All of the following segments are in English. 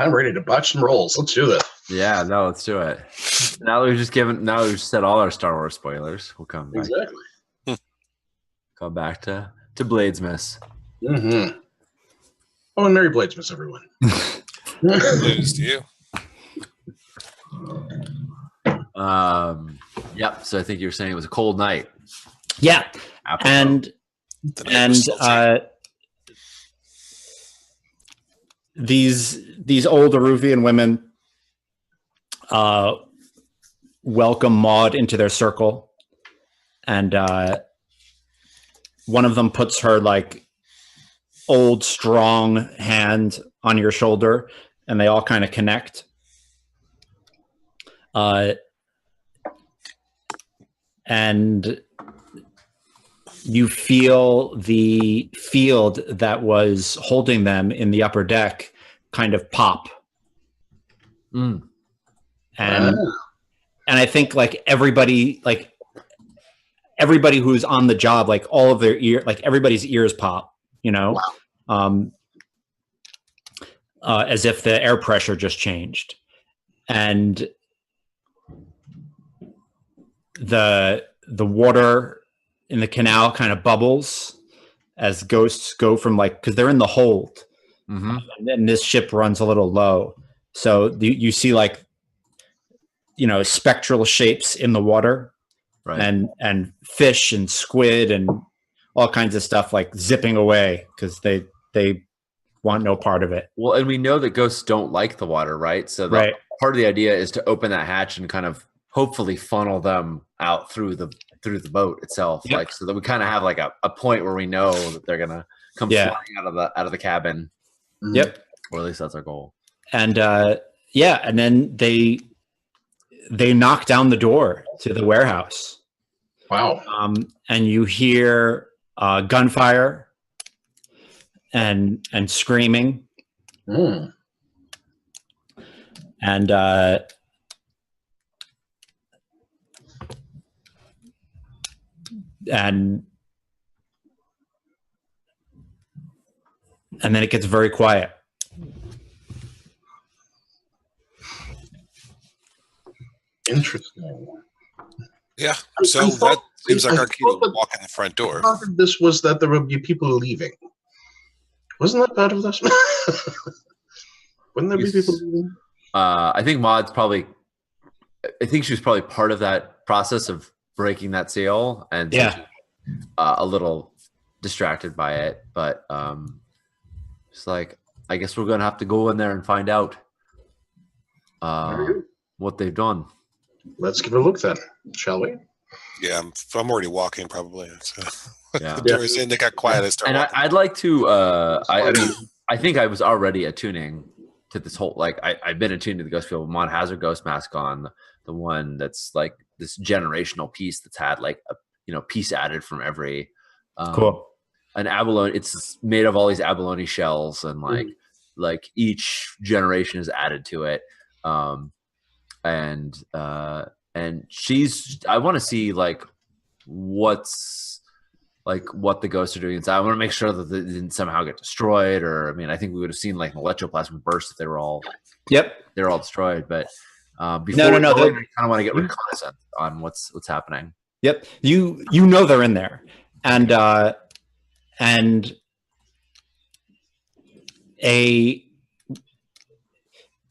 I'm ready to botch some rolls. Let's do this. Yeah, no, let's do it. Now we've said all our Star Wars spoilers. We'll come back. Exactly. Come back to Bladesmas. Mm-hmm. Oh, and Merry Bladesmas, everyone. News to you. Yep. So I think you were saying it was a cold night. Yeah, and these old Aruvian women welcome Maud into their circle, and one of them puts her like old strong hand on your shoulder, and they all kind of connect. And you feel the field that was holding them in the upper deck kind of pop. And I think like everybody who's on the job, like all of their like everybody's ears pop, you know, as if the air pressure just changed. And the water in the canal kind of bubbles as ghosts go from like, because they're in the hold, and then this ship runs a little low, so you see like, you know, spectral shapes in the water, right? And fish and squid and all kinds of stuff like zipping away because they want no part of it. Well, and we know that ghosts don't like the water, right? So part of the idea is to open that hatch and kind of hopefully funnel them out through the boat itself, like so that we kind of have like a point where we know that they're gonna come flying out of the cabin. Yep. Or at least that's our goal. And and then they knock down the door to the warehouse. Wow. And you hear gunfire and screaming. And then it gets very quiet. Interesting. Yeah. So that seems like our key to walk in the front door. Part of this was that there would be people leaving. Wasn't that part of this? Wouldn't there be people leaving? I think Maud's probably. I think she was probably part of that process of breaking that seal, and a little distracted by it. But it's like, I guess we're gonna have to go in there and find out what they've done. Let's give it a look then, shall we? Yeah, I'm already walking probably. So. Yeah. The doors in, they got quiet. I'd like to. I mean, I think I was already attuning to this whole. Like, I've been attuned to the ghost field. Mon has her ghost mask on, the one that's like this generational piece that's had like a piece added from every. Cool. An abalone. It's made of all these abalone shells, and like each generation is added to it. And she's. I want to see like what the ghosts are doing inside. I want to make sure that they didn't somehow get destroyed, or I mean, I think we would have seen like an electroplasm burst if they were all. Yep, they're all destroyed. But before no, I kind of want to get reconnaissance on what's happening. Yep, you know they're in there, and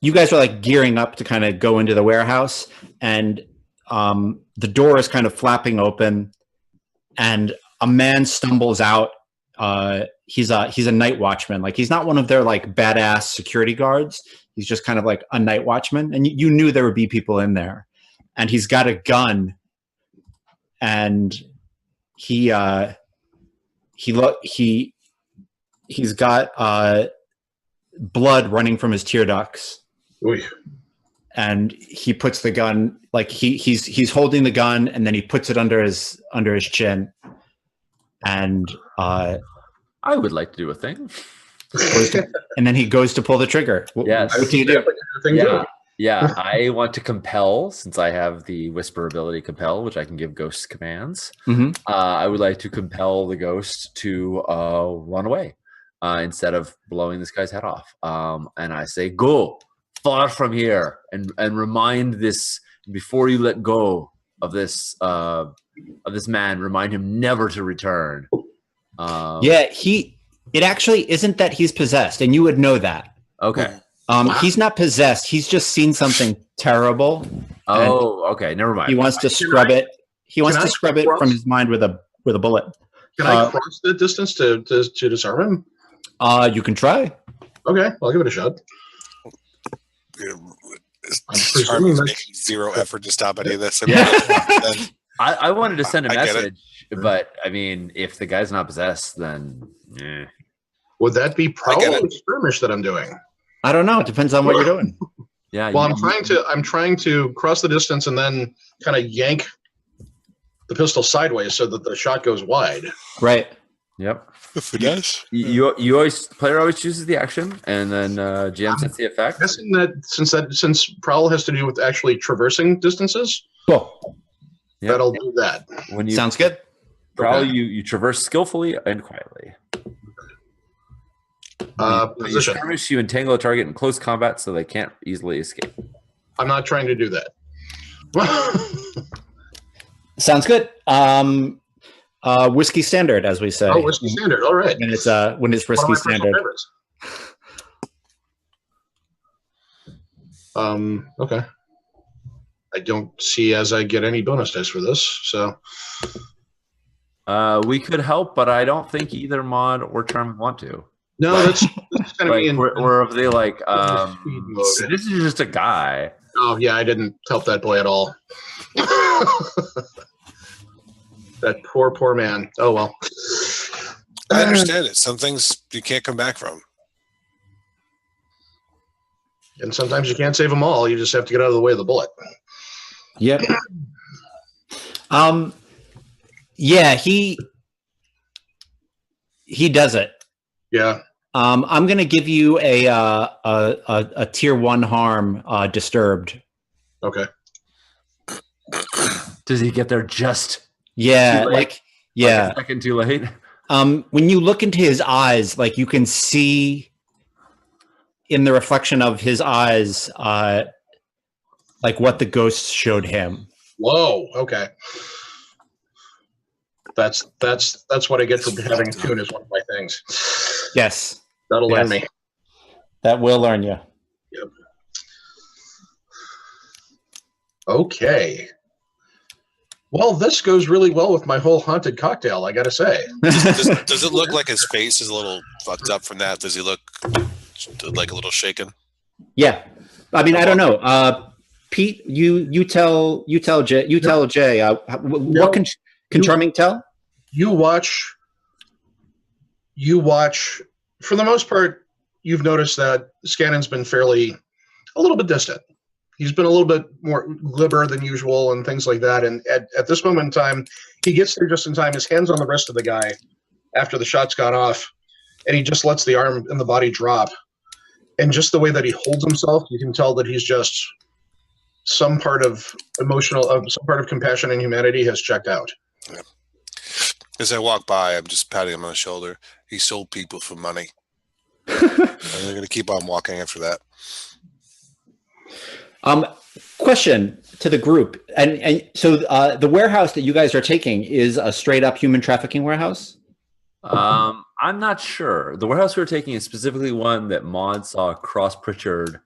you guys are like gearing up to kind of go into the warehouse, and the door is kind of flapping open, and a man stumbles out. He's a night watchman. Like, he's not one of their like badass security guards. He's just kind of like a night watchman, and you knew there would be people in there. And he's got a gun, and he's got blood running from his tear ducts. Oy. And he puts the gun, like he's holding the gun, and then he puts it under his chin. And I would like to do a thing. And then he goes to pull the trigger. Yes. What do you do? Yeah. I want to compel, since I have the whisper ability compel, which I can give ghosts commands. I would like to compel the ghost to run away instead of blowing this guy's head off. And I say, go. far from here, and remind this before you let go of this man. Remind him never to return. It actually isn't that he's possessed, and you would know that. Okay. He's not possessed. He's just seen something terrible. Oh, okay. Never mind. He wants to scrub it. He wants to scrub it from his mind with a bullet. Can I cross the distance to disarm him? You can try. Okay, I'll give it a shot. Charmy's making zero effort to stop any of this. I wanted to send a message, but I mean, if the guy's not possessed, then would that be prowl or skirmish that I'm doing? I don't know. It depends on what you're doing. Yeah. Well, I'm trying to cross the distance and then kind of yank the pistol sideways so that the shot goes wide. Right. Yep. Finesse. Player always chooses the action, and then GM sets the effect. Guessing that since prowl has to do with actually traversing distances, cool. Yep. That'll do that. When you sounds good. Prowl, you traverse skillfully and quietly. Position. You skirmish, you entangle a target in close combat so they can't easily escape. I'm not trying to do that. Sounds good. Whiskey standard, as we say. Oh, whiskey standard. All right. And it's whiskey standard. Okay. I don't see as I get any bonus dice for this, so we could help, but I don't think either Mod or Charm want to. No, that's kind of like, or if they like this is just a guy. Oh yeah, I didn't help that boy at all. That poor man. Oh well. I understand it. Some things you can't come back from. And sometimes you can't save them all. You just have to get out of the way of the bullet. Yep. Yeah, he does it. Yeah. I'm gonna give you a tier 1 harm disturbed. Okay. Does he get there just? Yeah, like a second too late. When you look into his eyes, like you can see in the reflection of his eyes, like what the ghost showed him. Whoa. Okay. That's what I get for having tune is one of my things. Yes. That'll learn me. That will learn you. Yep. Okay. Well, this goes really well with my whole haunted cocktail, I gotta say. Does it look like his face is a little fucked up from that? Does he look like a little shaken? Yeah. I mean, I don't know. Pete, you tell Jay. What can Charming tell? You watch. For the most part, you've noticed that Scannon's been a little bit distant. He's been a little bit more glibber than usual and things like that. And at this moment in time, he gets there just in time. His hand's on the wrist of the guy after the shot's gone off, and he just lets the arm and the body drop. And just the way that he holds himself, you can tell that he's just some part of compassion and humanity has checked out. Yeah. As I walk by, I'm just patting him on the shoulder. He sold people for money. And they're going to keep on walking after that. Question to the group. And so the warehouse that you guys are taking is a straight up human trafficking warehouse? I'm not sure. The warehouse we're taking is specifically one that Maud saw Cross Pritchard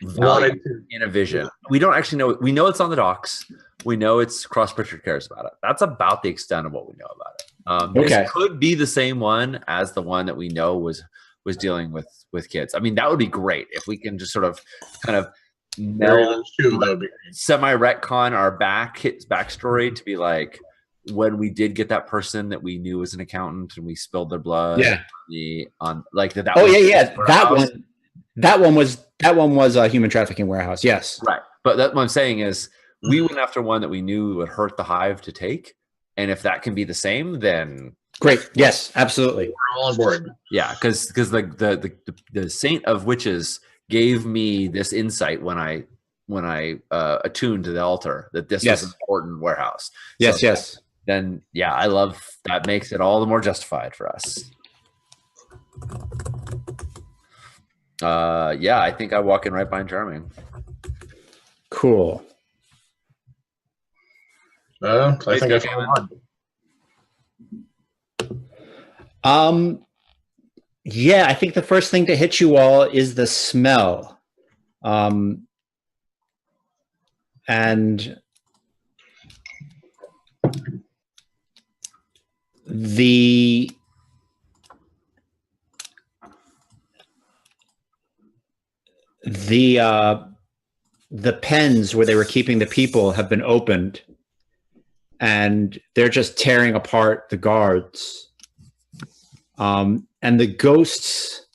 in a vision. We don't actually know. We know it's on the docks. We know it's Cross Pritchard cares about it. That's about the extent of what we know about it. This could be the same one as the one that we know was dealing with kids. I mean, that would be great if we can just sort of kind of semi-retcon our backstory to be like when we did get that person that we knew was an accountant and we spilled their blood. Yeah. That one was a human trafficking warehouse. Yes. Right. But what I'm saying is we went after one that we knew would hurt the hive to take. And if that can be the same, then great. Yes, absolutely. We're all on board. Yeah, because the Saint of Witches gave me this insight when I attuned to the altar that this was an important warehouse. Yes, so yes. Then I love that, makes it all the more justified for us. Yeah, I think I walk in right behind Charming. Cool. I think I found one. Yeah, I think the first thing to hit you all is the smell. And the pens where they were keeping the people have been opened, and they're just tearing apart the guards. And the ghosts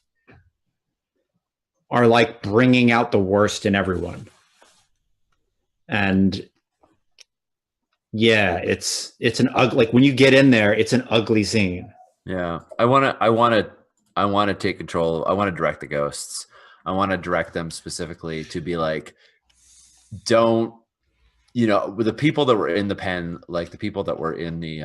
are like bringing out the worst in everyone. And yeah, it's an ugly, like when you get in there, it's an ugly scene. Yeah. I want to take control. I want to direct the ghosts. I want to direct them specifically to be like, don't, with the people that were in the pen, like the people that were in the,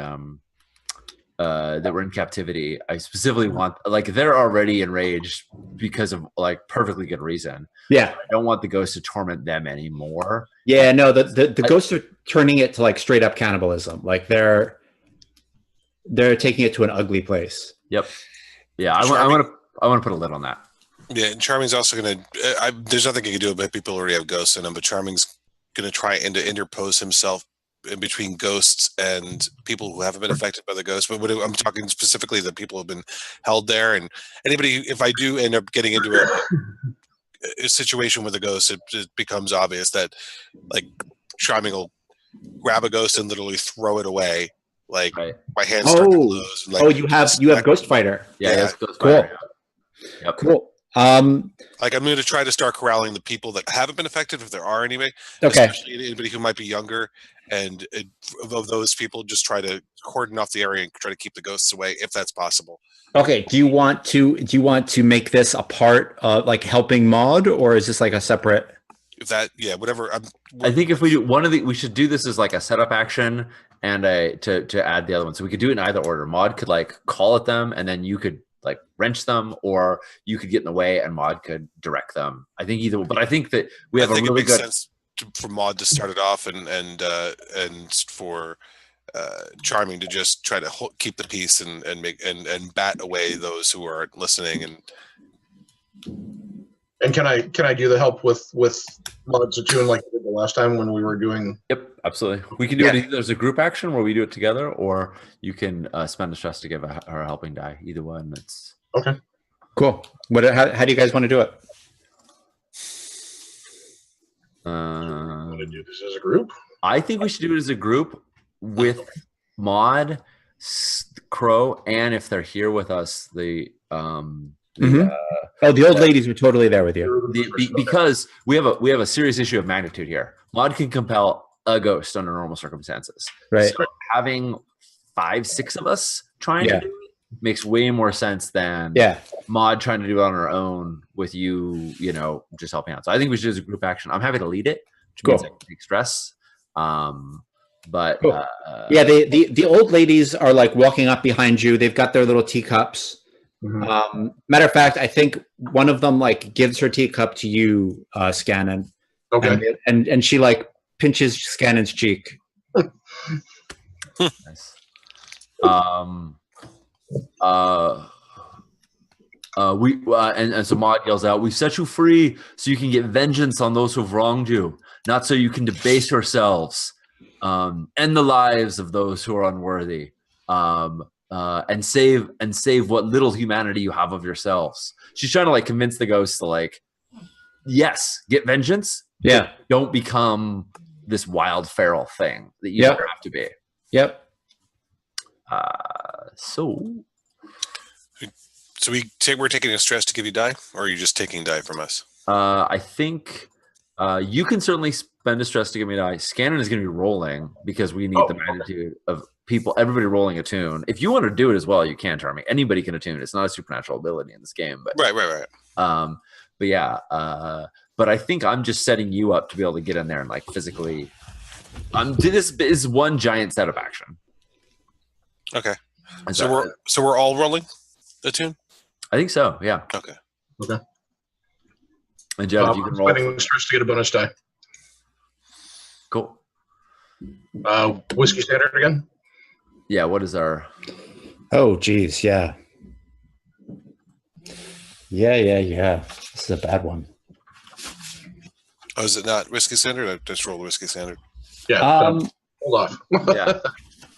that were in captivity, I specifically want, like, they're already enraged because of like perfectly good reason. Yeah. I don't want the ghosts to torment them anymore. Yeah, no, the ghosts are turning it to like straight up cannibalism. Like they're taking it to an ugly place. Yep. Yeah, I want to put a lid on that. Yeah, and Charming's also going to. There's nothing you can do about it. People already have ghosts in them, but Charming's going to try and interpose himself in between ghosts and people who haven't been affected by the ghost. But I'm talking specifically the people who have been held there, and anybody. If I do end up getting into a situation with a ghost, it becomes obvious that like Charming will grab a ghost and literally throw it away. Like my hands start to close. Like, you have Ghost Fighter. Yeah, Ghost cool. Fighter. Yep. Cool. Like I'm going to try to start corralling the people that haven't been affected, if there are anyway. Okay. Especially anybody who might be younger, and of those people, just try to cordon off the area and try to keep the ghosts away if that's possible. Okay. Do you want to make this a part of like helping Maud, or is this like a separate? If that, yeah, whatever. I think if we do we should do this as like a setup action and to add the other one. So we could do it in either order. Maud could like call at them, and then you could like wrench them, or you could get in the way and Maud could direct them. I think either, but I think that we have a really good sense for Maud to start it off, and for Charming to just try to keep the peace and bat away those who are listening. And can I do the help with Maud's attune like I did the last time when we were doing? Yep, absolutely. We can do it either as a group action where we do it together, or you can spend a stress to give her a helping die. Either one, it's okay. Cool. How do you guys want to do it? Want to do this as a group? I think we should do it as a group with Maud, Crow, and if they're here with us, the old ladies are totally there with you. Because we have a serious issue of magnitude here. Maud can compel a ghost under normal circumstances. Right. So having 5-6 of us trying to do it makes way more sense than Maud trying to do it on her own with you, just helping out. So I think we should do it as a group action. I'm happy to lead it, which means I can take stress. But cool. The old ladies are like walking up behind you. They've got their little teacups. Mm-hmm. Matter of fact, I think one of them like gives her teacup to you, Scannon. Okay. And she like pinches Scannon's cheek. Nice. And so Maud yells out, "We set you free so you can get vengeance on those who've wronged you, not so you can debase yourselves, end the lives of those who are unworthy, and save what little humanity you have of yourselves." She's trying to like convince the ghosts to like, yes, get vengeance. Yeah. Don't become this wild feral thing that you never have to be. Yep. So we're taking a stress to give you die, or are you just taking die from us? I think you can certainly spend a stress to give me die. Scannon is going to be rolling because we need the magnitude of people, everybody rolling a tune. If you want to do it as well, you can, Charming. Anybody can attune. It's not a supernatural ability in this game, but right. But yeah, but I think I'm just setting you up to be able to get in there and like physically. This is one giant setup action. Okay. So we're all rolling the tune? I think so. Yeah. Okay. And Jeff, if you can roll. Spending stress to get a bonus die. Cool. Whiskey standard again? Yeah, what is our... Oh, geez, yeah. Yeah. This is a bad one. Oh, is it not whiskey standard? I just rolled whiskey standard. Yeah. Hold off. Yeah.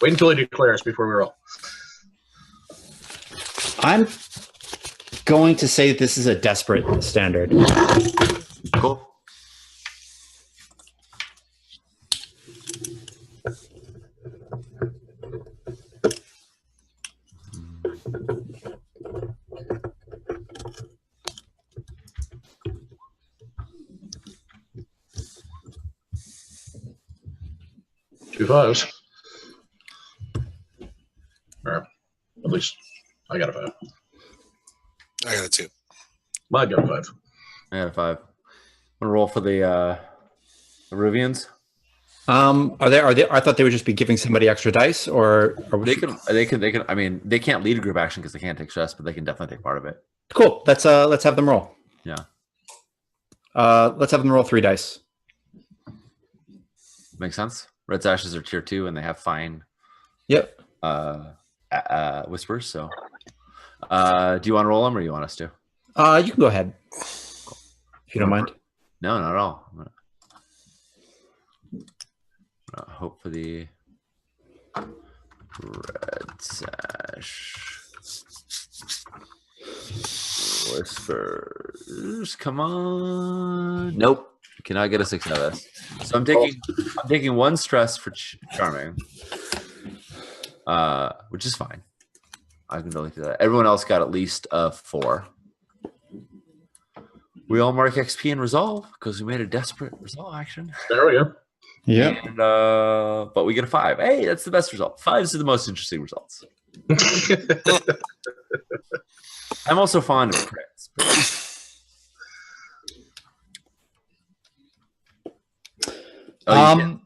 Wait until he declares before we roll. I'm going to say this is a desperate standard. Cool. Two fives. Or at least I got a 5. I got a 2. I got a 5. I got a 5. Want to roll for the Ruvians? Are they? I thought they would just be giving somebody extra dice, or They can. I mean, they can't lead a group action because they can't take stress, but they can definitely take part of it. Cool. Let's have them roll. Yeah. Let's have them roll 3 dice. Makes sense. Red Sashes are tier 2, and they have fine. Yep. Whispers. So, do you want to roll them, or you want us to? You can go ahead, if you don't mind. No, not at all. I'm gonna hope for the Red Sash. Whispers. Come on. Nope. Cannot get a 6 out of this. So I'm taking 1 stress for charming, which is fine. I can really do that. Everyone else got at least a 4. We all mark XP and resolve because we made a desperate resolve action. There we go. Yeah. And, but we get a 5. Hey, that's the best result. 5s are the most interesting results. I'm also fond of crits.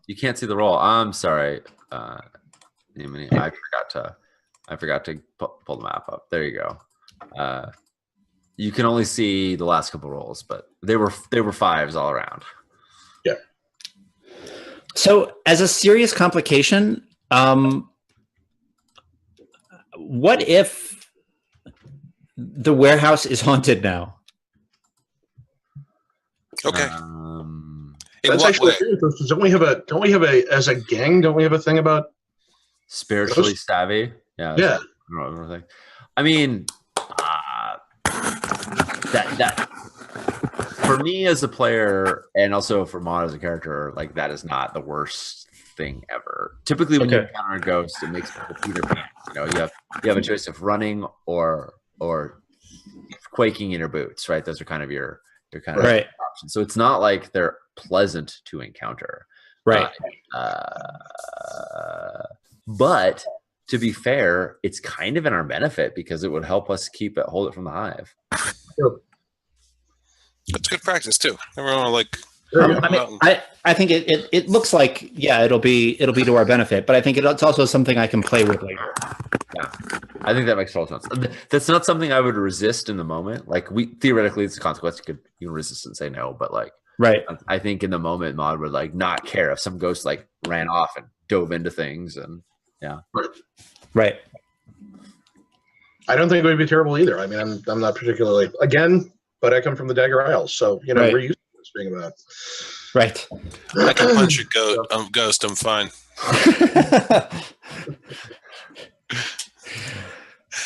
You can't see the roll. I'm sorry. I forgot to pull the map up. There you go. You can only see the last couple rolls, but they were 5s all around. Yeah. So, as a serious complication, what if the warehouse is haunted now? Okay. In That's what actually way? true. Don't we have a as a gang? Don't we have a thing about Spiritually ghosts? savvy. Yeah. Yeah. I mean, that for me as a player, and also for Maud as a character, like that is not the worst thing ever. Typically, when you encounter a ghost, it makes people pee their pants. You know, you have a choice of running or quaking in your boots. Right? Those are kind of your kind of options. So it's not like they're pleasant to encounter. Right. But to be fair, it's kind of in our benefit because it would help us hold it from the hive. That's good practice too. Everyone like. I think it looks like it'll be to our benefit, but I think it's also something I can play with later. Yeah, I think that makes total sense. That's not something I would resist in the moment. Like theoretically, it's a consequence. You can resist and say no, but like right. I think in the moment, Maud would like not care if some ghost like ran off and dove into things, and yeah, right. I don't think it would be terrible either. I mean, I'm not particularly but I come from the Dagger Isles, so we're used to this being about. Right. I can punch a ghost. I'm fine.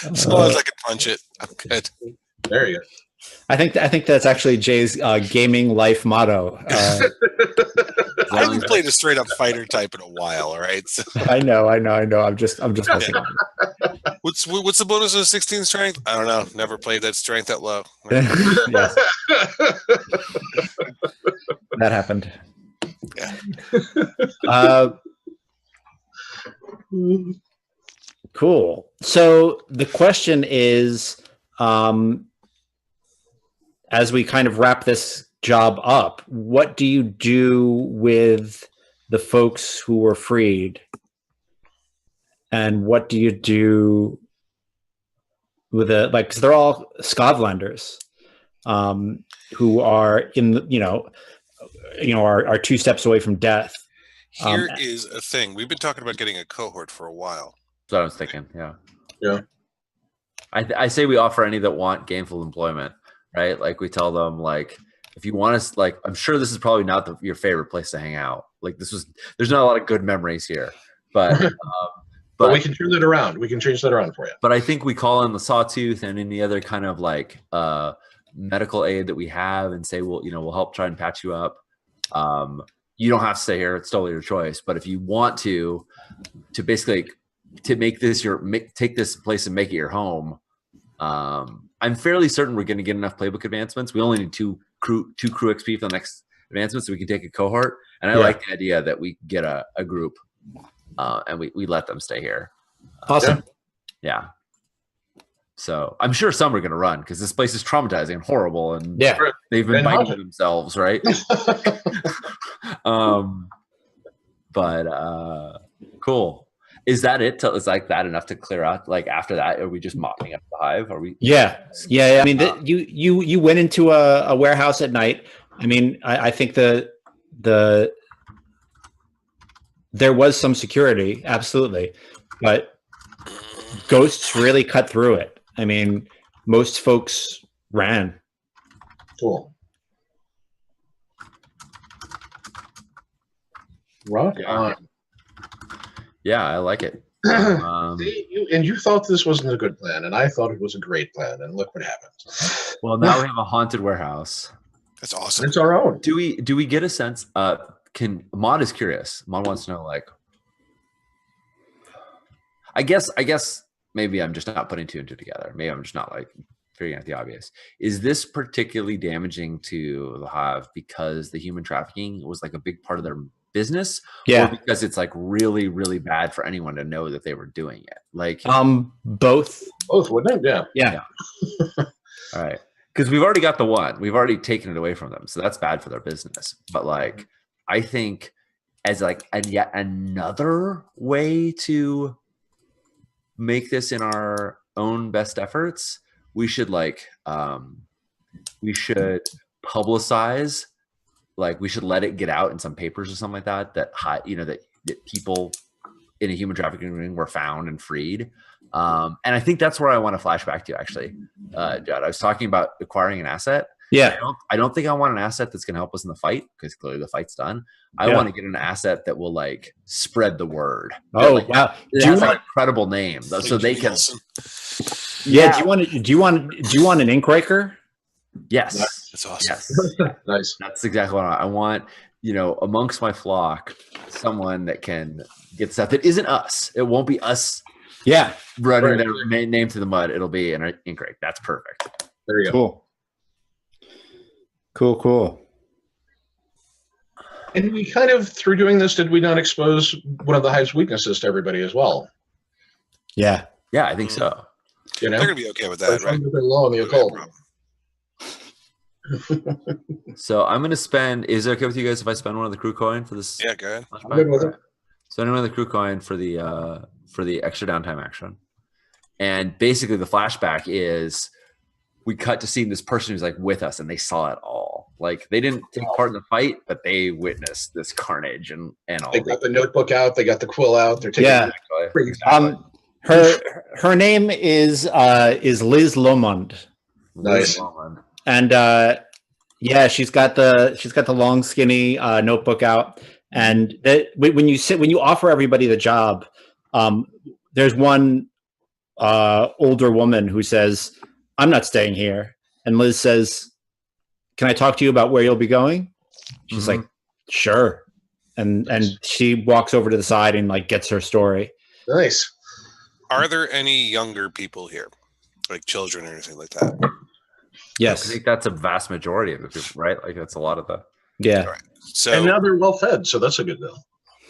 As long as I can punch it, I'm good. There you go. I think that's actually Jay's gaming life motto. I haven't played a straight up fighter type in a while. All right. So. I know. I'm just messing. What's the bonus of 16 strength? I don't know. Never played that strength that low. Yes. That happened. Yeah. Cool. So the question is, as we kind of wrap this job up, what do you do with the folks who were freed? And what do you do with because they're all Scotlanders. who are in the, are 2 steps away from death. Here is a thing. We've been talking about getting a cohort for a while. That's what I was thinking. Yeah. Yeah. I say we offer any that want gainful employment, right? Like we tell them, like, if you want us, like, I'm sure this is probably not your favorite place to hang out. Like there's not a lot of good memories here, but but we can turn that around. We can change that around for you. But I think we call in the Sawtooth and any other kind of like medical aid that we have and say, we'll help try and patch you up. You don't have to stay here. It's totally your choice. But if you want to basically to make this take this place and make it your home, I'm fairly certain we're going to get enough playbook advancements. We only need two crew XP for the next advancement, so we can take a cohort. And I like the idea that we get a group and we let them stay here. Awesome. Yeah. So I'm sure some are going to run because this place is traumatizing and horrible, and they've been biting themselves, right? But cool. Is that it? Is like that enough to clear out? Like after that, are we just mopping up the hive? Are we? Yeah. I mean, you went into a warehouse at night. I mean, I think there was some security, absolutely, but ghosts really cut through it. I mean, most folks ran. Cool. Rock on. Yeah, I like it. You thought this wasn't a good plan, and I thought it was a great plan, and look what happened. Well, now we have a haunted warehouse. That's awesome. It's our own. Do we get a sense? Maud is curious. Maud wants to know, like, I guess maybe I'm just not putting two and two together. Maybe I'm just not like figuring out the obvious. Is this particularly damaging to the Hive because the human trafficking was like a big part of their business? Yeah. Or because it's like really, really bad for anyone to know that they were doing it? Like both, wouldn't it? Yeah. All right. Because we've already got the one. We've already taken it away from them. So that's bad for their business. But like, I think as like yet another way to make this in our own best efforts, we should publicize, like we should let it get out in some papers or something like that, that people in a human trafficking ring were found and freed. And I think that's where I want to flash back to, actually. Judd, I was talking about acquiring an asset. Yeah. I don't think I want an asset that's going to help us in the fight, because clearly the fight's done. I want to get an asset that will like spread the word. Oh, like, wow. Do you want a credible name so they can? Yeah. Do you want an ink raker? Yes. That's awesome. Yes. Nice. That's exactly what I want. Amongst my flock, someone that can get stuff that isn't us. It won't be us. Yeah. Running their name through the mud. It'll be an ink rake. That's perfect. There you go. Cool. And we kind of, through doing this, did we not expose one of the Hive's weaknesses to everybody as well? Yeah. Yeah, I think so. They're going to be okay with that, right? They're low on the occult. So I'm going to spend, is it okay with you guys if I spend one of the crew coin for this? Yeah, go ahead. I'm good with it. So anyway, the crew coin for the extra downtime action. And basically the flashback is we cut to seeing this person who's like with us, and they saw it all. Like they didn't take part in the fight, but they witnessed this carnage and all. They got the notebook out, they got the quill out, they're taking her name is Liz Lomond. Nice. And she's got the long skinny notebook out. And when you offer everybody the job, there's one older woman who says, "I'm not staying here." And Liz says, "Can I talk to you about where you'll be going?" She's like, "Sure." And she walks over to the side and like gets her story. Nice. Are there any younger people here, like children or anything like that? Yes. I think that's a vast majority of the people, right? Like that's a lot of the. Yeah. Right. So and now they're well fed, so that's a good deal.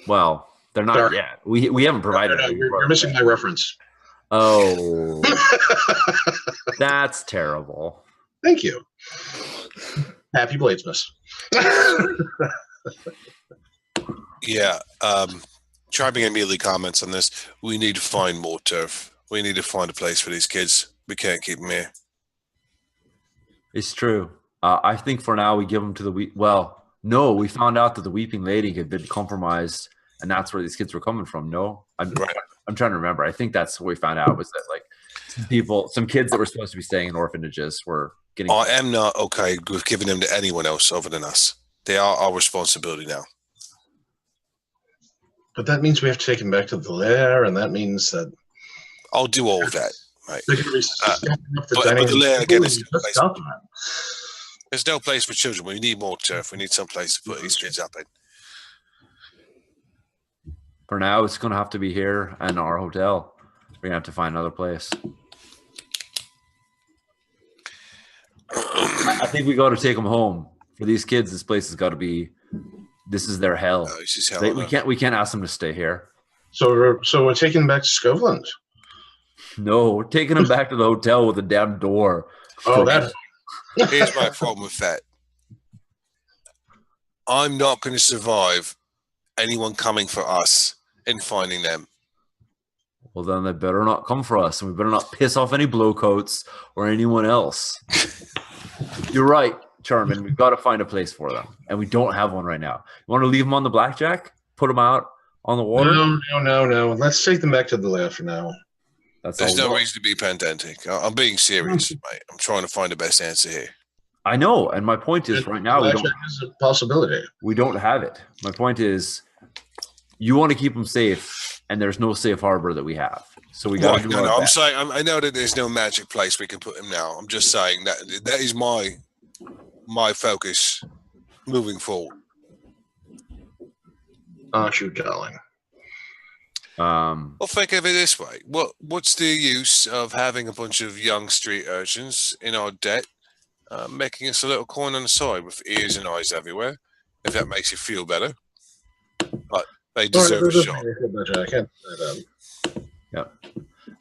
Well, they're not yet. We haven't provided. No, you're missing my reference. Oh, that's terrible. Thank you. Happy Bladesmas. yeah, Charming immediately comments on this. We need to find more turf. We need to find a place for these kids. We can't keep them here. It's true. I think for now we give them to the well, no, we found out that the Weeping Lady had been compromised, and that's where these kids were coming from. No, I'm trying to remember. I think that's what we found out was that like some kids that were supposed to be staying in orphanages were getting. I am not okay with giving them to anyone else other than us. They are our responsibility now. But that means we have to take him back to the lair, and that means that I'll do all of that. Right. But the lair again is there's no place for children. We need more turf. We need some place to put these kids up in. For now, it's going to have to be here and our hotel. We're going to have to find another place. I think we got to take them home. For these kids, this place has got to be. This is their hell. Oh, this is hell. We can't ask them to stay here. So we're taking them back to Scotland. No, we're taking them back to the hotel with a damn door. Oh, that. Here's my problem with that. I'm not going to survive anyone coming for us and finding them. Well, then they better not come for us, and we better not piss off any blowcoats or anyone else. You're right, Charmin. We've got to find a place for them, and we don't have one right now. You want to leave them on the blackjack? Put them out on the water? No. Let's take them back to the lair for now. There's no reason to be pedantic. I'm being serious, mate. I'm trying to find the best answer here. I know, and my point is, right now we don't. Is a possibility. We don't have it. My point is, you want to keep them safe, and there's no safe harbor that we have. So we got to do our best. I'm saying I know that there's no magic place we can put him now. I'm just saying that is my focus moving forward. Aren't you, darling? Well, think of it this way. What's the use of having a bunch of young street urchins in our debt, making us a little coin on the side with ears and eyes everywhere, if that makes you feel better? But they deserve a shot. I can't. Yeah.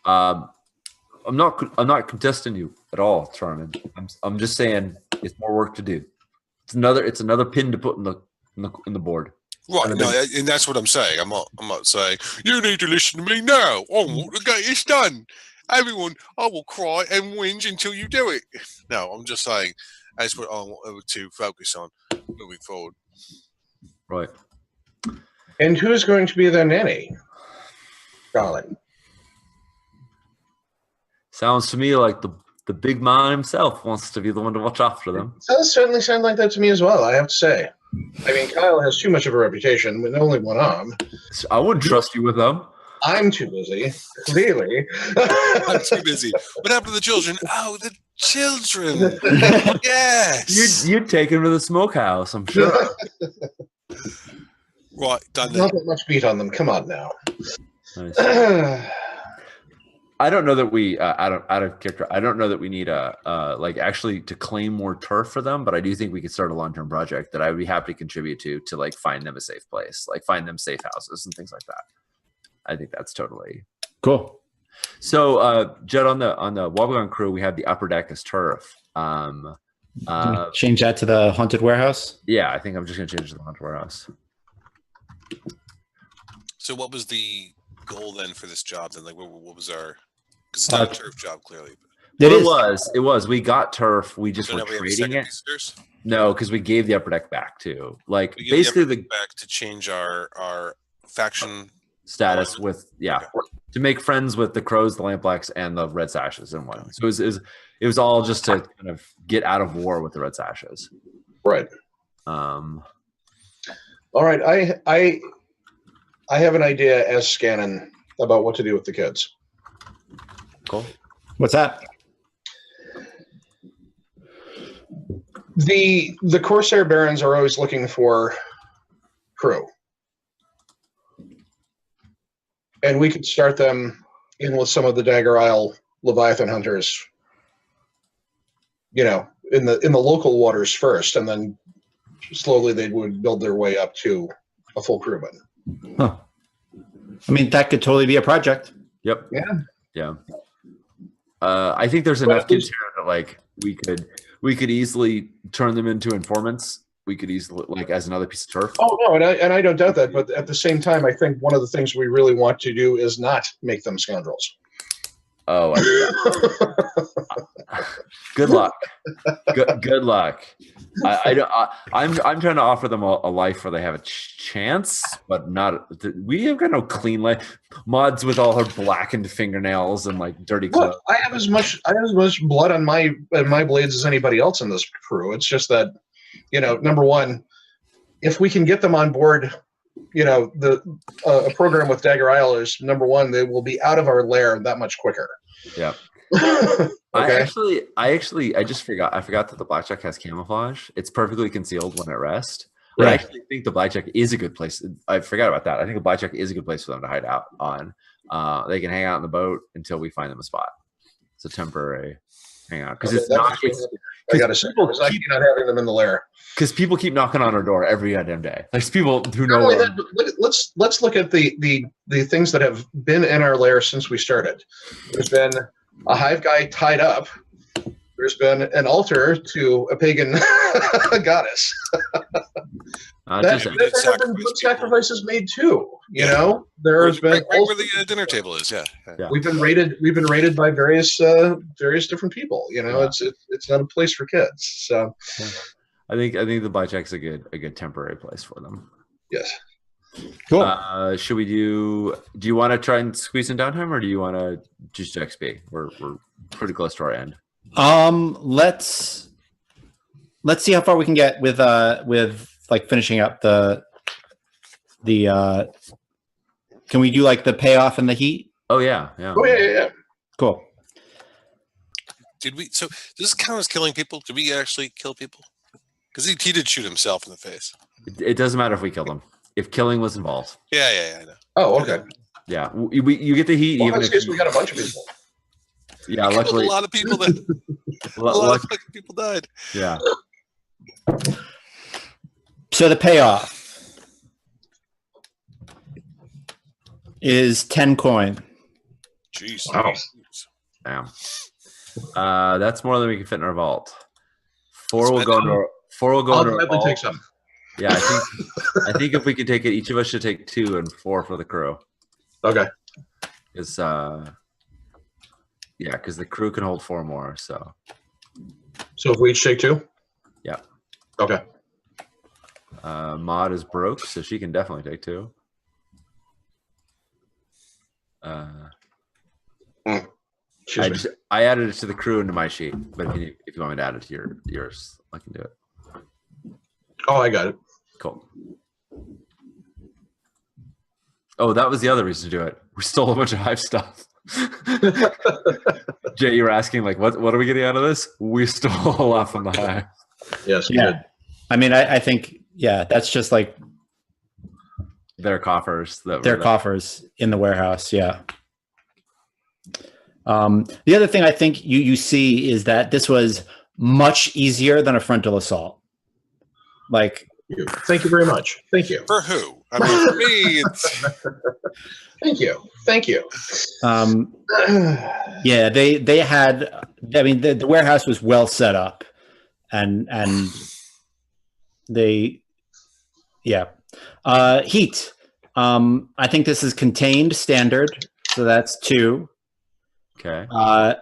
I'm not contesting you at all, Charmin. I'm just saying it's more work to do. It's another pin to put in the board. Right, no, and that's what I'm saying. I'm not saying you need to listen to me now. I want to get this done. Everyone, I will cry and whinge until you do it. No, I'm just saying that's what I want to focus on moving forward. Right. And who's going to be their nanny, darling? Sounds to me like the big man himself wants to be the one to watch after them. It does certainly sound like that to me as well, I have to say. I mean, Kyle has too much of a reputation with only one arm. I wouldn't trust you with them. I'm too busy, clearly. I'm too busy. What happened to the children? Oh, the children. Yes. You'd take them to the smokehouse, I'm sure. Right, done that. Not that much meat on them. Come on now. Nice. I don't know that we out of character. I don't know that we need actually to claim more turf for them, but I do think we could start a long-term project that I would be happy to contribute to like find them a safe place, like find them safe houses and things like that. I think that's totally cool. So, Jed, on the Wobbegong crew, we have the upper deck as turf. Change that to the haunted warehouse. Yeah, I think I'm just gonna change it to the haunted warehouse. So, what was the goal then for this job? Then, like, what was our? Because it's not a turf job, clearly. It was. We got turf. We just were trading it. Visitors? No, because we gave the upper deck back too. Like we basically the back to change our faction status with to make friends with the Crows, the Lampblacks, and the Red Sashes in one. So it was all just to kind of get out of war with the Red Sashes. Right. All right. I have an idea as Scannon about what to do with the kids. Cool. What's that? The Corsair Barons are always looking for crew. And we could start them in with some of the Dagger Isle Leviathan hunters, in the local waters first, and then slowly they would build their way up to a full crewman. Huh. I mean, that could totally be a project. Yep. Yeah. I think there's enough kids here that like we could easily turn them into informants. We could easily as another piece of turf. Oh no, and I don't doubt that. But at the same time, I think one of the things we really want to do is not make them scoundrels. Oh, Good luck. Good luck. I'm trying to offer them a life where they have a chance, but not. We have got no clean life. Maud's with all her blackened fingernails and like dirty clothes. Look, I have as much blood on my blades as anybody else in this crew. It's just that, number one, if we can get them on board, a program with Dagger Isle is number one. They will be out of our lair that much quicker. Yeah. Okay. I just forgot. I forgot that the blackjack has camouflage. It's perfectly concealed when at rest. Right. I actually think the blackjack is a good place. I forgot about that. I think the blackjack is a good place for them to hide out on. They can hang out in the boat until we find them a spot. It's a temporary hangout because it's not. I gotta say, it's like not having them in the lair. Because people keep knocking on our door every goddamn day. There's people who know. Let's look at the things that have been in our lair since we started. There's been a hive guy tied up. There's been an altar to a pagan goddess. There have been sacrifices made too. There's been right where the dinner table is. Yeah. We've been raided by various different people. It's not a place for kids. So I think the blackjack's a good temporary place for them. Yes. Cool. Should we do you want to try and squeeze in downtime, or do you want to just XP? We're pretty close to our end. Let's see how far we can get with like finishing up the can we do like the payoff and the heat? Oh yeah. Oh yeah. Cool. So does this count as killing people? Did we actually kill people? Because he did shoot himself in the face. It doesn't matter if we killed him. If killing was involved. Yeah, I know. Oh, okay. Yeah, you get the heat. Well, even in this case, we got a bunch of people. Yeah, luckily a lot of people that a lot of fucking people died. Yeah. So the payoff is 10 coin. Jeez. Wow. Damn. That's more than we can fit in our vault. Four will go into our vault. Take some. Yeah, I think if we could take it, each of us should take 2 and 4 for the crew. Okay. Because because the crew can hold 4 more. So if we each take 2. Yeah. Okay. Maud is broke, so she can definitely take 2. I added it to the crew into my sheet, but if you want me to add it to yours, I can do it. Oh, I got it. Cool. Oh, that was the other reason to do it. We stole a bunch of hive stuff. Jay, you were asking like, what are we getting out of this? We stole a lot from the hive. Yes. Yeah. I mean, I think that's just like their coffers. Coffers in the warehouse. Yeah. The other thing I think you see is that this was much easier than a frontal assault. Like, thank you very much. Thank you. For who? I mean, for me, it's... Thank you. Yeah, they had. I mean, the warehouse was well set up, and they, heat. I think this is contained standard, so that's 2. Okay. I'll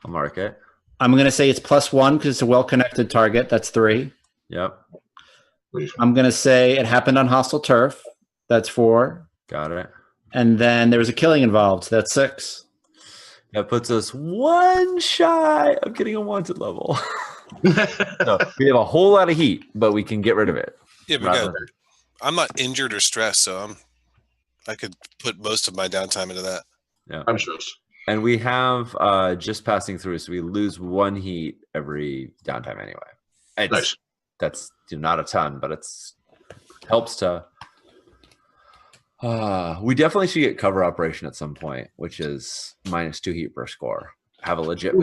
mark it. I'm going to say it's +1 because it's a well-connected target. That's 3. Yep. I'm going to say it happened on hostile turf. That's 4. Got it. And then there was a killing involved. That's 6. That puts us 1 shy of getting a wanted level. So we have a whole lot of heat, but we can get rid of it. Yeah, I'm not injured or stressed, so I could put most of my downtime into that. Yeah, I'm sure. And we have just passing through, so we lose 1 heat every downtime anyway. Nice. That's not a ton, but it's helps to. We definitely should get cover operation at some point, which is -2 heat per score. Have a legit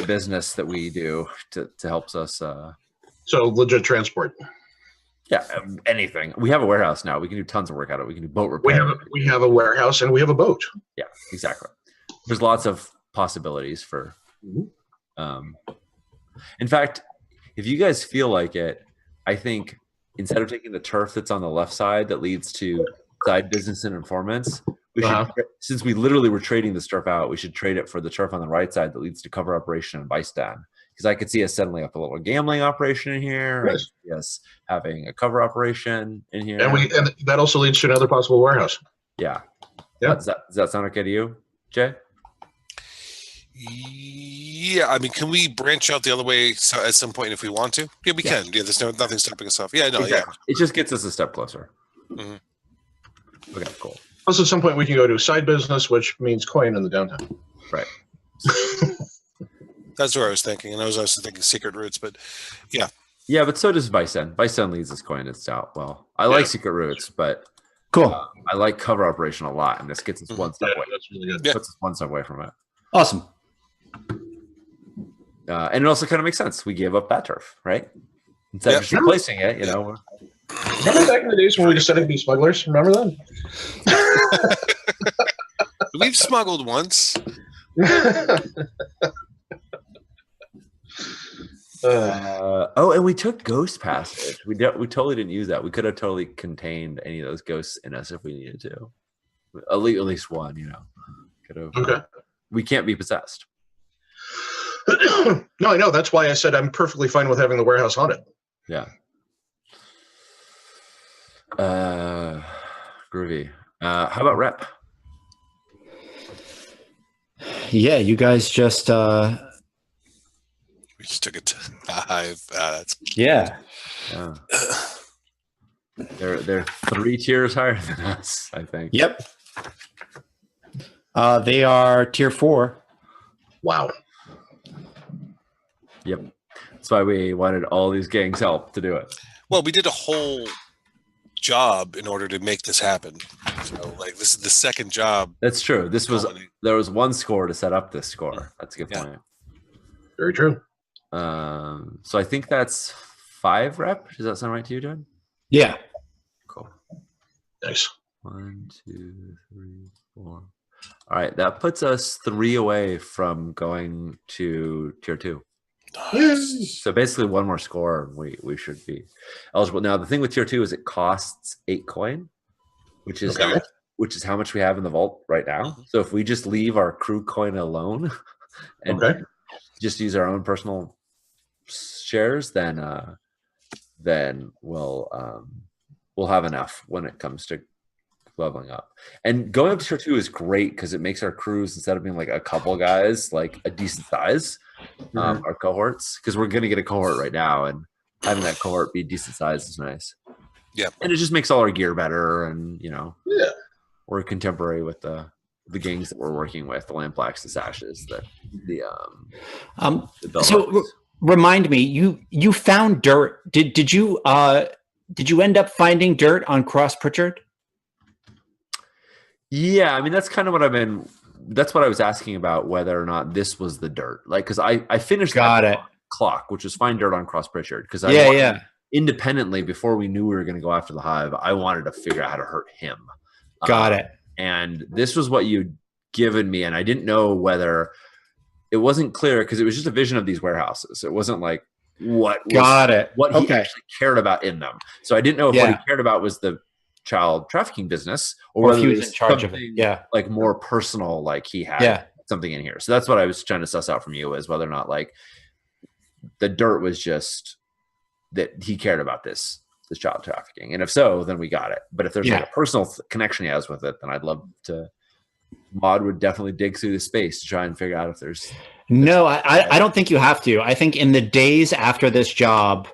business that we do to helps us. So legit transport. Yeah, anything. We have a warehouse now. We can do tons of work out of it. We can do boat repair. We have a warehouse and we have a boat. Yeah, exactly. There's lots of possibilities for. In fact, if you guys feel like it, I think instead of taking the turf that's on the left side that leads to side business and informants, we should, since we literally were trading this turf out, we should trade it for the turf on the right side that leads to cover operation and vice stand. Because I could see us setting up a little gambling operation in here. Nice. Yes, having a cover operation in here. And that also leads to another possible warehouse. Yeah. Yeah. Does that sound okay to you, Jay? Yeah, I mean, can we branch out the other way at some point if we want to? Yeah, we can. Yeah, there's nothing stopping us off. Yeah, no, exactly. It just gets us a step closer. Mm-hmm. Okay, cool. Also, at some point, we can go to side business, which means coin in the downtown. Right. That's where I was thinking, and I was also thinking secret routes, but yeah. Yeah, but so does Vicen. Vicen leads this coin and stout. Well, I like secret routes, but cool. I like cover operation a lot, and this gets us one step away. That's really good. Yeah. Puts us one step away from it. Awesome. And it also kind of makes sense. We gave up that turf, right? Instead of just replacing it, you know. Remember back in the days when we decided to be smugglers? Remember that? We've smuggled once. And we took ghost passage. We totally didn't use that. We could have totally contained any of those ghosts in us if we needed to. At least one, you know. Could have. Okay. We can't be possessed. No, I know. That's why I said I'm perfectly fine with having the warehouse haunted. Yeah. Groovy. How about rep? Yeah, you guys just We just took it to hive. That's yeah. They're 3 tiers higher than us, I think. Yep. They are tier 4. Wow. Yep. That's why we wanted all these gangs help to do it. well, we did a whole job in order to make this happen. So, like, this is the second job. That's true. There was one score to set up this score. That's a good point. Very true. So I think that's 5 rep. Does that sound right to you, John? Yeah. Cool. Nice. 1, 2, 3, 4. All right, that puts us 3 away from going to tier 2. Nice. So basically, one more score, we should be eligible. Now, the thing with tier 2 is it costs 8 coin, which is how much we have in the vault right now. So if we just leave our crew coin alone and just use our own personal shares, then we'll have enough when it comes to leveling up. And going up to tier 2 is great because it makes our crews, instead of being like a couple guys, like a decent size. Our cohorts, because we're gonna get a cohort right now, and having that cohort be decent size is nice. Yeah, and it just makes all our gear better, and we're contemporary with the gangs that we're working with, the Lamplax, the Sashes, the so remind me, you found dirt. Did you end up finding dirt on Cross Pritchard? Yeah, I mean that's kind of what that's what I was asking about, whether or not this was the dirt. Like, because I finished clock, which was find dirt on Cross Pritchard, because independently, before we knew we were going to go after the Hive, I wanted to figure out how to hurt him. Got it. And this was what you'd given me, and I didn't know whether it wasn't clear because it was just a vision of these warehouses. It wasn't like what he actually cared about in them. So I didn't know if what he cared about was the child trafficking business, or whether he was in charge of it. Like more personal, like he had something in here. So that's what I was trying to suss out from you, is whether or not like the dirt was just that he cared about this child trafficking, and if so, then we got it. But if there's like a personal connection he has with it, then I'd love to. Mod would definitely dig through the space to try and figure out if there's. No, I don't think you have to. I think in the days after this job,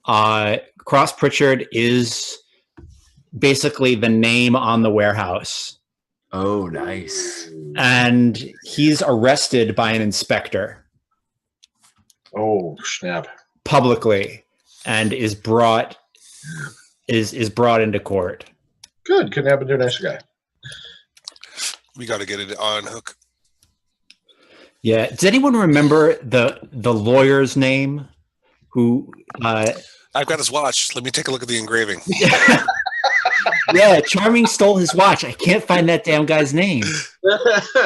Cross Pritchard is basically the name on the warehouse. Oh, nice. And he's arrested by an inspector. Oh, snap. Publicly, and is brought into court. Good. Couldn't happen to a nicer guy. We got to get it on hook. Yeah. Does anyone remember the lawyer's name? Who? I've got his watch. Let me take a look at the engraving. Yeah, Charming stole his watch. I can't find that damn guy's name. I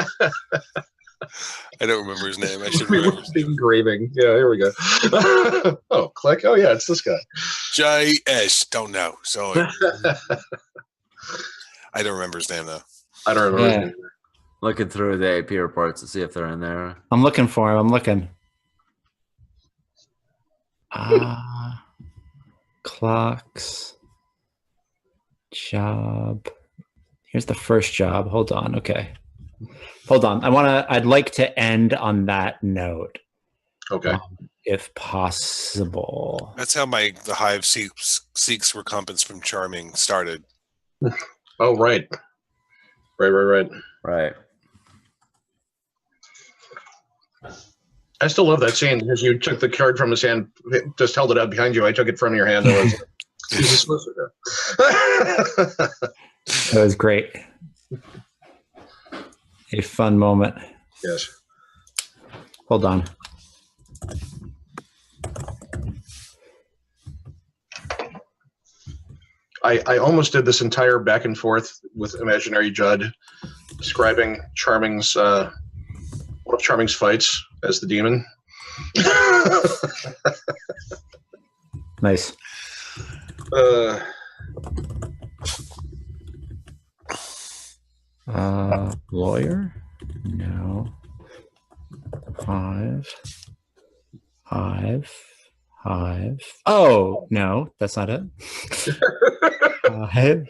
don't remember his name. I should remember his name. Engraving. Yeah, here we go. Oh, click. Oh, yeah, it's this guy. J.S. Don't know. So I don't remember his name, though. I don't remember. Yeah. his name. Looking through the AP reports to see if they're in there. I'm looking for him. I'm looking. Clocks. Job. Here's the first job. Hold on. Okay. Hold on. I'd like to end on that note. Okay. If possible. That's how the hive seeks recompense from Charming started. Oh, right. Right. I still love that scene because you took the card from his hand, just held it out behind you. I took it from your hand. I was like, he's a solicitor. That was great. A fun moment. Yes. Hold on. I almost did this entire back and forth with imaginary Judd, describing Charming's one of Charming's fights as the demon. Nice. Lawyer? No. Hive. Oh, no, that's not it. Hive.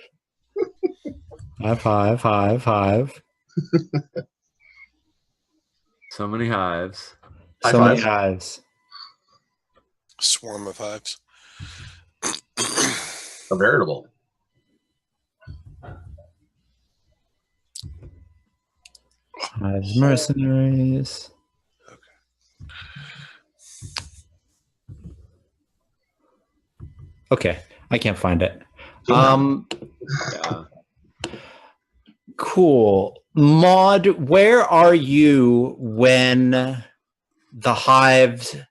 So many hives. So many hives. Swarm of hives. A veritable. Hives mercenaries. Okay, I can't find it. Yeah. Cool. Maud, where are you when the hive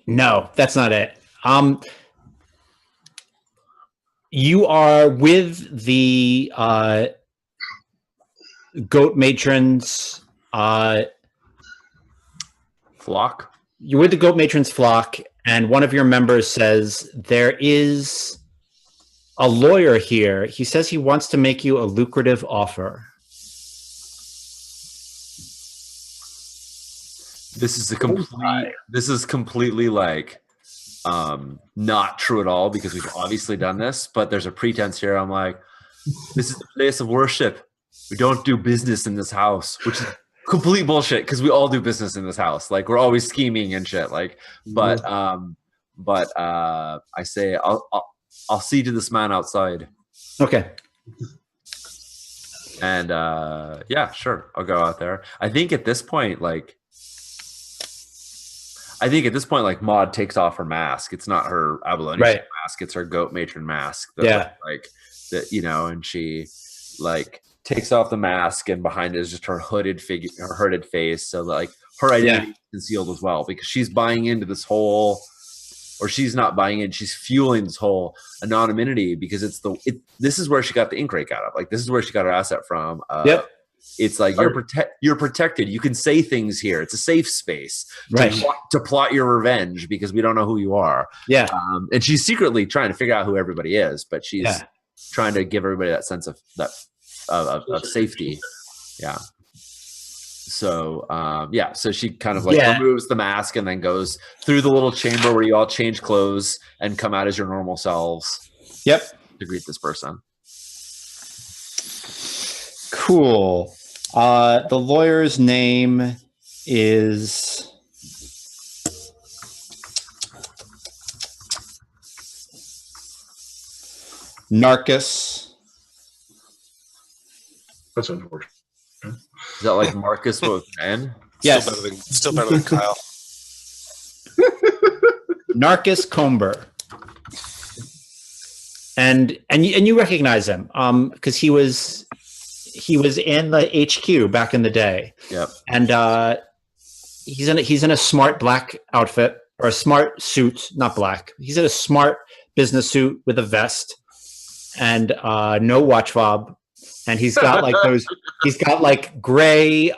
no, that's not it. You are with the goat matron's Flock. you're with the goat matron's flock, and one of your members says there is a lawyer here. He says he wants to make you a lucrative offer. This is completely like not true at all, because we've obviously done this, but there's a pretense here. I'm like, this is the place of worship. We don't do business in this house, which is complete bullshit, because we all do business in this house. Like, we're always scheming and shit. Like, but I say I'll see to this man outside. Okay. And yeah, sure, I'll go out there. I think at this point, like Maud takes off her mask. It's not her abalone mask; it's her goat matron mask. Yeah, like that, you know. And she like takes off the mask, and behind it is just her hooded figure, her hooded face. So like her identity is concealed as well, because she's buying into this whole, or she's not buying in. She's fueling this whole anonymity, because this is where she got the ink rake out of. Like, this is where she got her asset from. It's like you're protected. You can say things here. It's a safe space to plot your revenge, because we don't know who you are. Yeah. And she's secretly trying to figure out who everybody is, but she's trying to give everybody that sense of safety. Yeah. So so she kind of like removes the mask and then goes through the little chamber where you all change clothes and come out as your normal selves. Yep. To greet this person. Cool. The lawyer's name is Narcus. That's unfortunate. Is that like Marcus with an N? Yes. Still better than Kyle. Narcus Comber. And you recognize him because he was in the HQ back in the day. Yep. And he's in a smart black outfit, or a smart suit, not black. He's in a smart business suit with a vest and no watch fob. And he's got like those. He's got like gray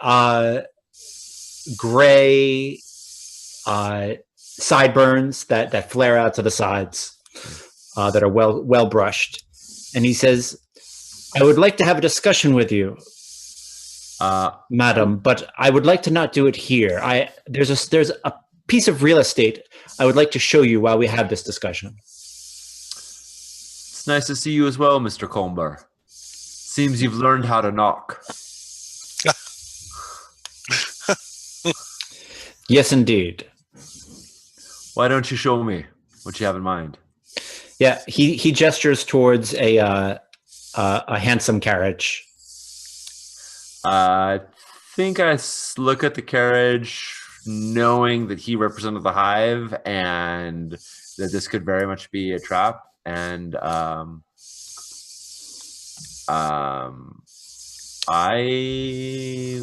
sideburns that flare out to the sides, that are well brushed. And he says, "I would like to have a discussion with you, madam, but I would like to not do it here. There's a piece of real estate I would like to show you while we have this discussion." It's nice to see you as well, Mr. Colmer. Seems you've learned how to knock. Yes, indeed. Why don't you show me what you have in mind? Yeah, he gestures towards a handsome carriage. I think I look at the carriage, knowing that he represented the hive and that this could very much be a trap. And I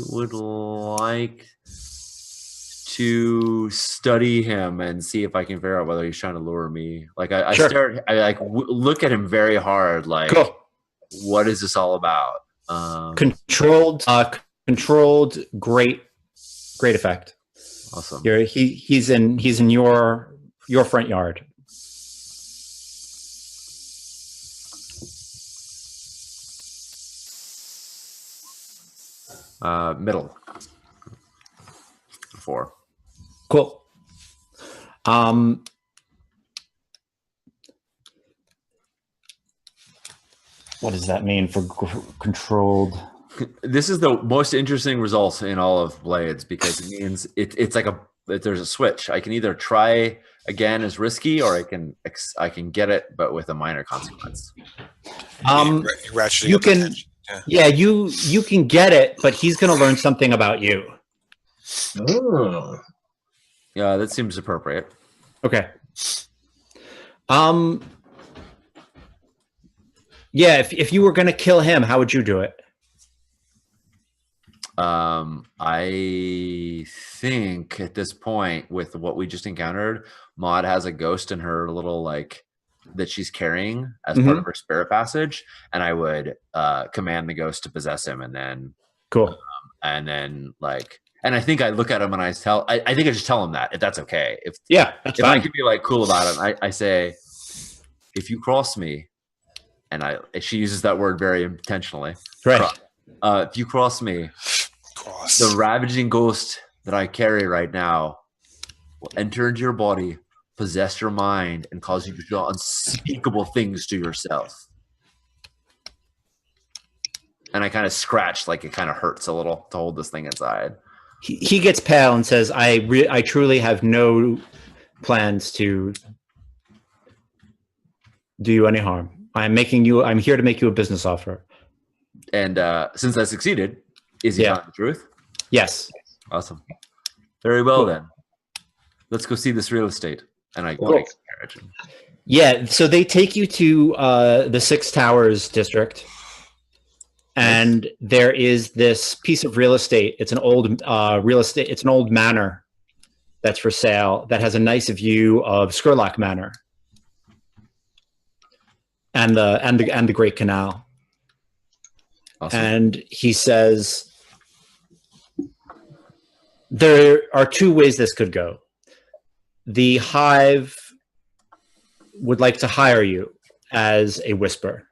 would like to study him and see if I can figure out whether he's trying to lure me. Like I look at him very hard. Like, cool. What is this all about? Controlled, great effect. Awesome. He's in your front yard. Middle. 4. Cool. What does that mean for controlled? This is the most interesting result in all of Blades because it means it's like there's a switch. I can either try again as risky, or I can get it, but with a minor consequence. You can, you can get it, but he's going to learn something about you. Oh. Yeah, that seems appropriate. Okay. Yeah, if you were going to kill him, how would you do it? I think at this point, with what we just encountered, Maud has a ghost in her little that she's carrying as part of her spirit passage, and I would command the ghost to possess him, and then cool. And then I think I look at him and I think I just tell him that if that's okay. If that's fine. I can be cool about it, I say, if you cross me, and she uses that word very intentionally. Right. If you cross me, the ravaging ghost that I carry right now will enter into your body, possess your mind, and cause you to do unspeakable things to yourself. And I kind of scratch, it kind of hurts a little to hold this thing inside. He gets pale and says, I truly have no plans to do you any harm. I'm here to make you a business offer. And since I succeeded, is he telling the truth? Yes. Awesome. Very well, then. Let's go see this real estate. And I go take the carriage. Yeah, so they take you to the Six Towers district. And there is this piece of real estate. It's an old real estate. It's an old manor that's for sale that has a nice view of Skurlock Manor and the Great Canal. Awesome. And he says, there are two ways this could go. The Hive would like to hire you as a whisper.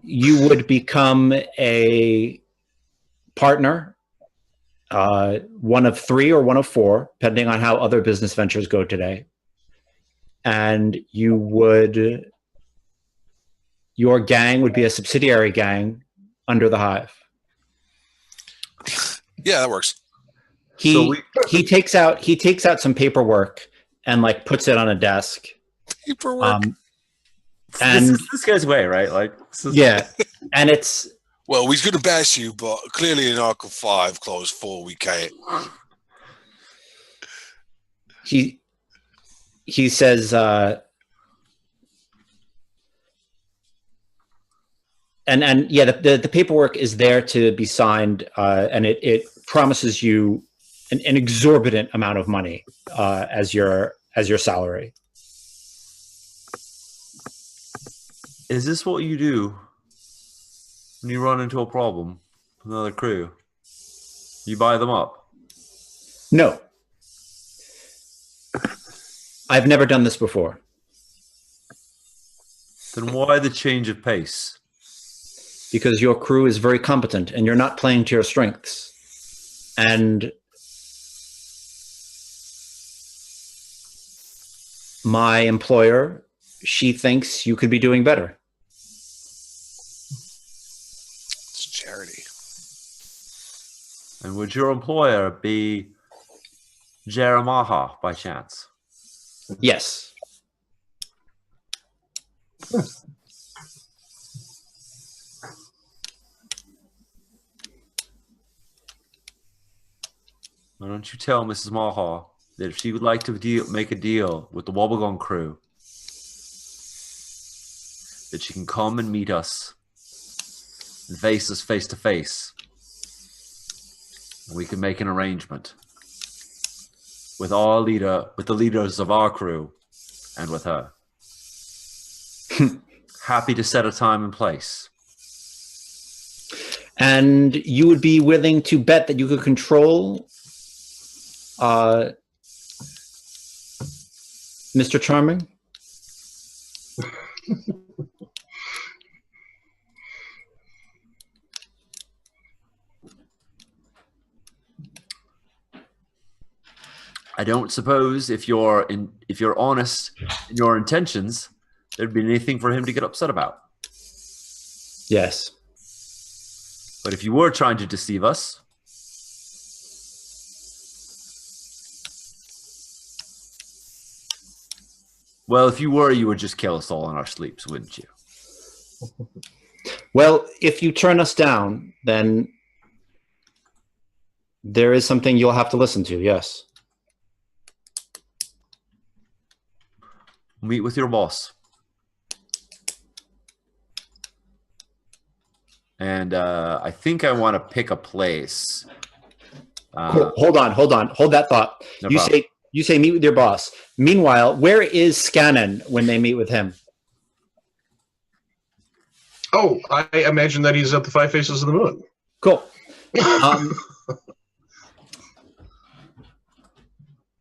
You would become a partner, one of 3 or one of 4, depending on how other business ventures go today. And your gang would be a subsidiary gang under the Hive. Yeah, that works. He takes out some paperwork and puts it on a desk. Paperwork. And this guy's way, right? And it's well, we're going to bash you, but clearly in Article 5, Clause 4, we can't. He says, the paperwork is there to be signed, and it promises you an exorbitant amount of money as your salary. Is this what you do when you run into a problem with another crew? You buy them up? No. I've never done this before. Then why the change of pace? Because your crew is very competent and you're not playing to your strengths. And my employer, she thinks you could be doing better. It's charity. And would your employer be Jeremiah by chance? Yes. Why don't you tell Mrs. Maha that if she would like to make a deal with the Wobbegong crew, that she can come and meet us and face us face to face. And we can make an arrangement with the leaders of our crew and with her. Happy to set a time and place. And you would be willing to bet that you could control Mr. Charming? I don't suppose if you're honest in your intentions, there'd be anything for him to get upset about. Yes. But if you were trying to deceive us, well, if you were, you would just kill us all in our sleeps, wouldn't you? Well, if you turn us down, then there is something you'll have to listen to, yes. Meet with your boss. And I think I want to pick a place. Cool. Hold on. Hold that thought. No you problem. say meet with your boss. Meanwhile, where is Scannon when they meet with him? Oh, I imagine that he's at the Five Faces of the Moon. Cool.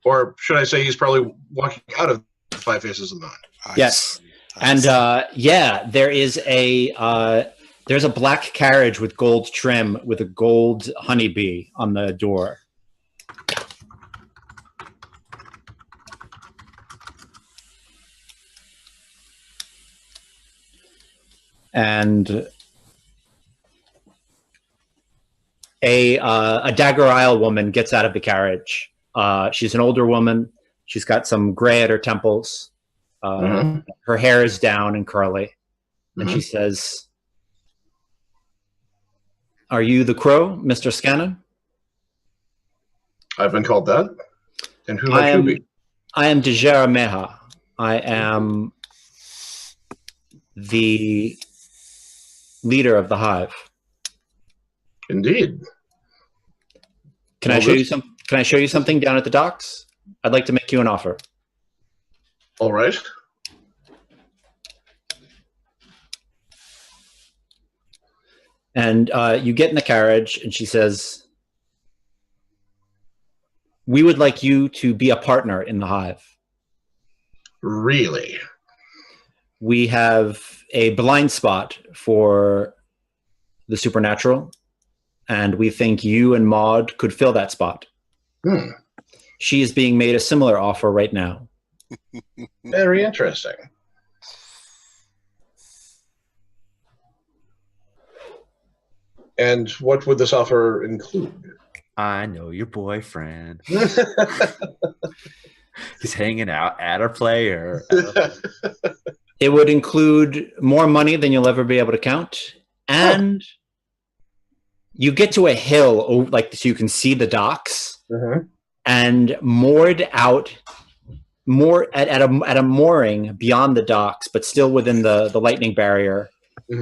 Or should I say he's probably walking out of the Five Faces of the Moon. Yes. And yeah, there is there's a black carriage with gold trim with a gold honeybee on the door. And a Dagger Isle woman gets out of the carriage. She's an older woman. She's got some gray at her temples. Her hair is down and curly. And she says, "Are you the crow, Mr. Scannon?" I've been called that. And who might you be? I am Dejera Meha. I am the leader of the hive. Indeed. Can I show you something down at the docks? I'd like to make you an offer. All right. And you get in the carriage, and she says, "We would like you to be a partner in the hive." Really? We have a blind spot for the supernatural, and we think you and Maud could fill that spot. She is being made a similar offer right now. Very interesting. And what would this offer include? I know your boyfriend. He's hanging out at our player. It would include more money than you'll ever be able to count, and you get to a hill, like so you can see the docks, and moored out, at a mooring beyond the docks, but still within the lightning barrier,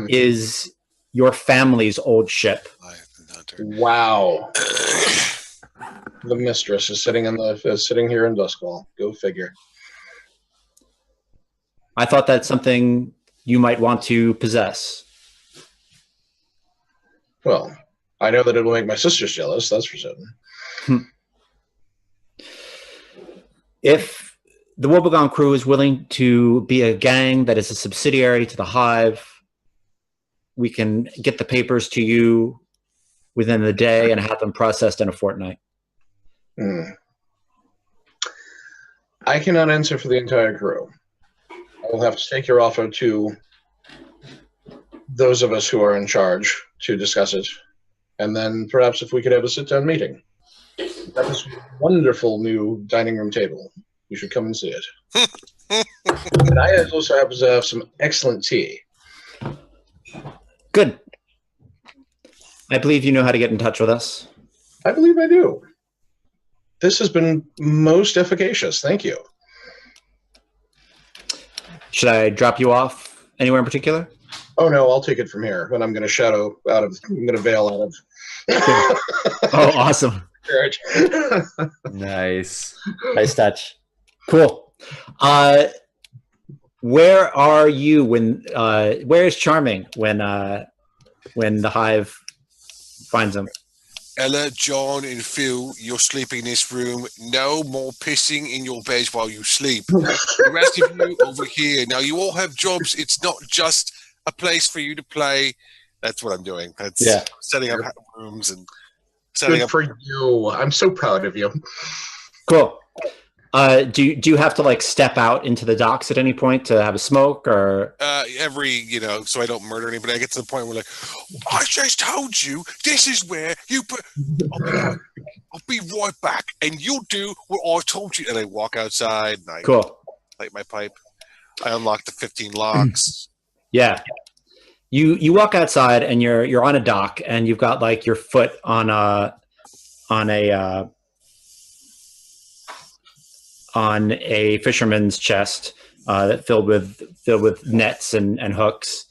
is your family's old ship. Wow. The mistress is sitting here in Duskwall. Go figure. I thought that's something you might want to possess. Well, I know that it will make my sisters jealous, that's for certain. If the Wobbegong crew is willing to be a gang that is a subsidiary to the Hive, we can get the papers to you within the day and have them processed in a fortnight. I cannot answer for the entire crew. I will have to take your offer to those of us who are in charge to discuss it. And then perhaps if we could have a sit-down meeting. That is a wonderful new dining room table. You should come and see it. And I also happen to have some excellent tea. Good. I believe you know how to get in touch with us. I believe I do. This has been most efficacious. Thank you. Should I drop you off anywhere in particular? Oh no, I'll take it from here. And I'm going to shadow out of. I'm going to bail out of. Oh, awesome! Nice. Nice touch. Cool. Where are you when? Where is Charming when the Hive finds him? Ella, John, and Phil, you're sleeping in this room. No more pissing in your beds while you sleep. The rest of you over here. Now, you all have jobs. It's not just a place for you to play. That's what I'm doing. That's setting up rooms and setting Good up. for you. I'm so proud of you. Cool. Do you have to like step out into the docks at any point to have a smoke or? So I don't murder anybody. I get to the point where like, I just told you this is where you put. I'll be right back, and you'll do what I told you. And I walk outside. And I light my pipe. I unlock the 15 locks. Yeah. You walk outside and you're on a dock and you've got like your foot on a fisherman's chest filled with nets and hooks,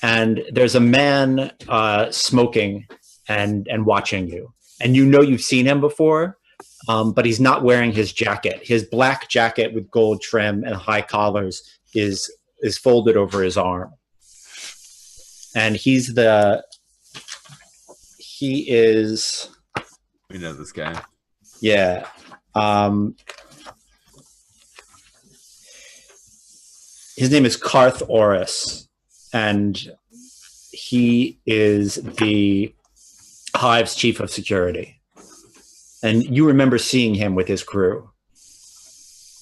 and there's a man smoking and watching you, and you know you've seen him before, but he's not wearing his jacket. His black jacket with gold trim and high collars is folded over his arm, and he is. We know this guy. Yeah. His name is Karth Oris, and he is the Hive's chief of security. And you remember seeing him with his crew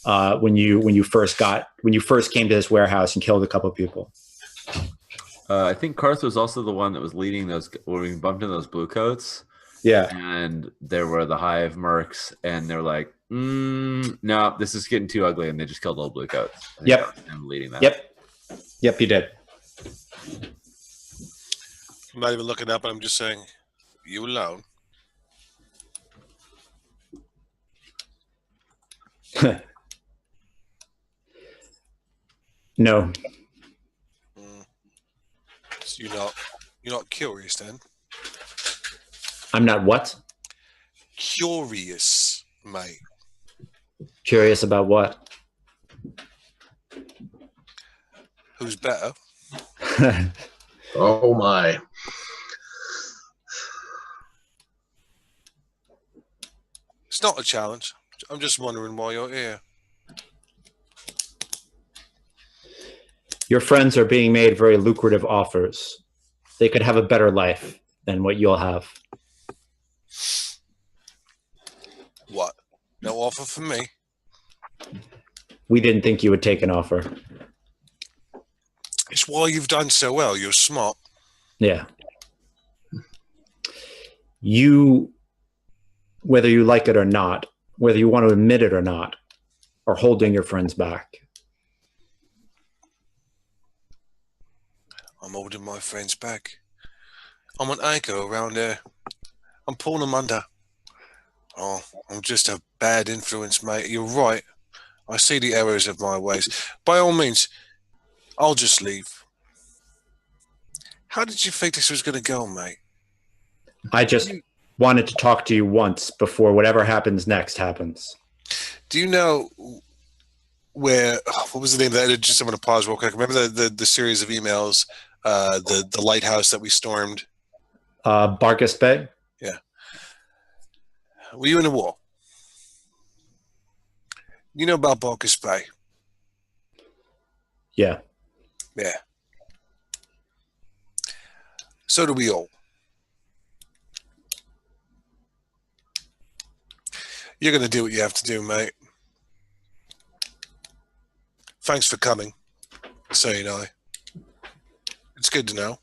when you first came to this warehouse and killed a couple of people. I think Karth was also the one that was leading those when we bumped into those blue coats. Yeah, and there were the Hive mercs, and they're like, no, this is getting too ugly, and they just killed all blue coats. Yep. I'm leading that. Yep, you did. I'm not even looking up, and I'm just saying, you alone. No. So you're not curious then? I'm not what? Curious, mate. Curious about what? Who's better? Oh my. It's not a challenge. I'm just wondering why you're here. Your friends are being made very lucrative offers. They could have a better life than what you'll have. What? No offer for me? We didn't think you would take an offer. It's why you've done so well. You're smart. Yeah. You, whether you like it or not, whether you want to admit it or not, are holding your friends back. I'm holding my friends back. I'm an anchor around there. I'm pulling them under. Oh, I'm just a bad influence, mate. You're right. I see the errors of my ways. By all means, I'll just leave. How did you think this was going to go, mate? I just wanted to talk to you once before whatever happens next happens. Do you know where? What was the name of that? I'm going to pause real quick. Remember the series of emails, the lighthouse that we stormed? Barkus Bay? Yeah. Were you in the war? You know about Barker's Bay? Yeah. Yeah. So do we all. You're going to do what you have to do, mate. Thanks for coming. So you know. It's good to know.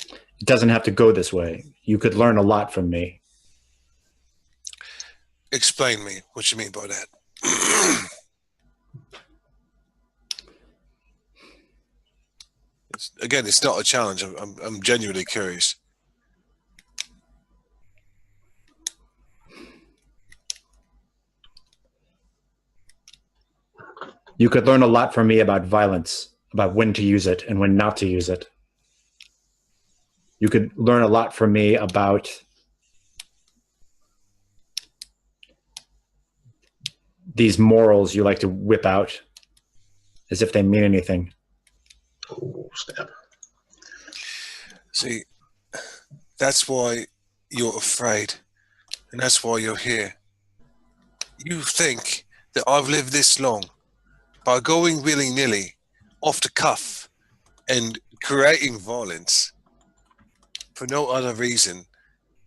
It doesn't have to go this way. You could learn a lot from me. Explain me what you mean by that. Again, it's not a challenge. I'm genuinely curious. You could learn a lot from me about violence, about when to use it and when not to use it. You could learn a lot from me about these morals you like to whip out as if they mean anything. Oh, snap. See, that's why you're afraid, and that's why you're here. You think that I've lived this long by going willy-nilly, off the cuff, and creating violence for no other reason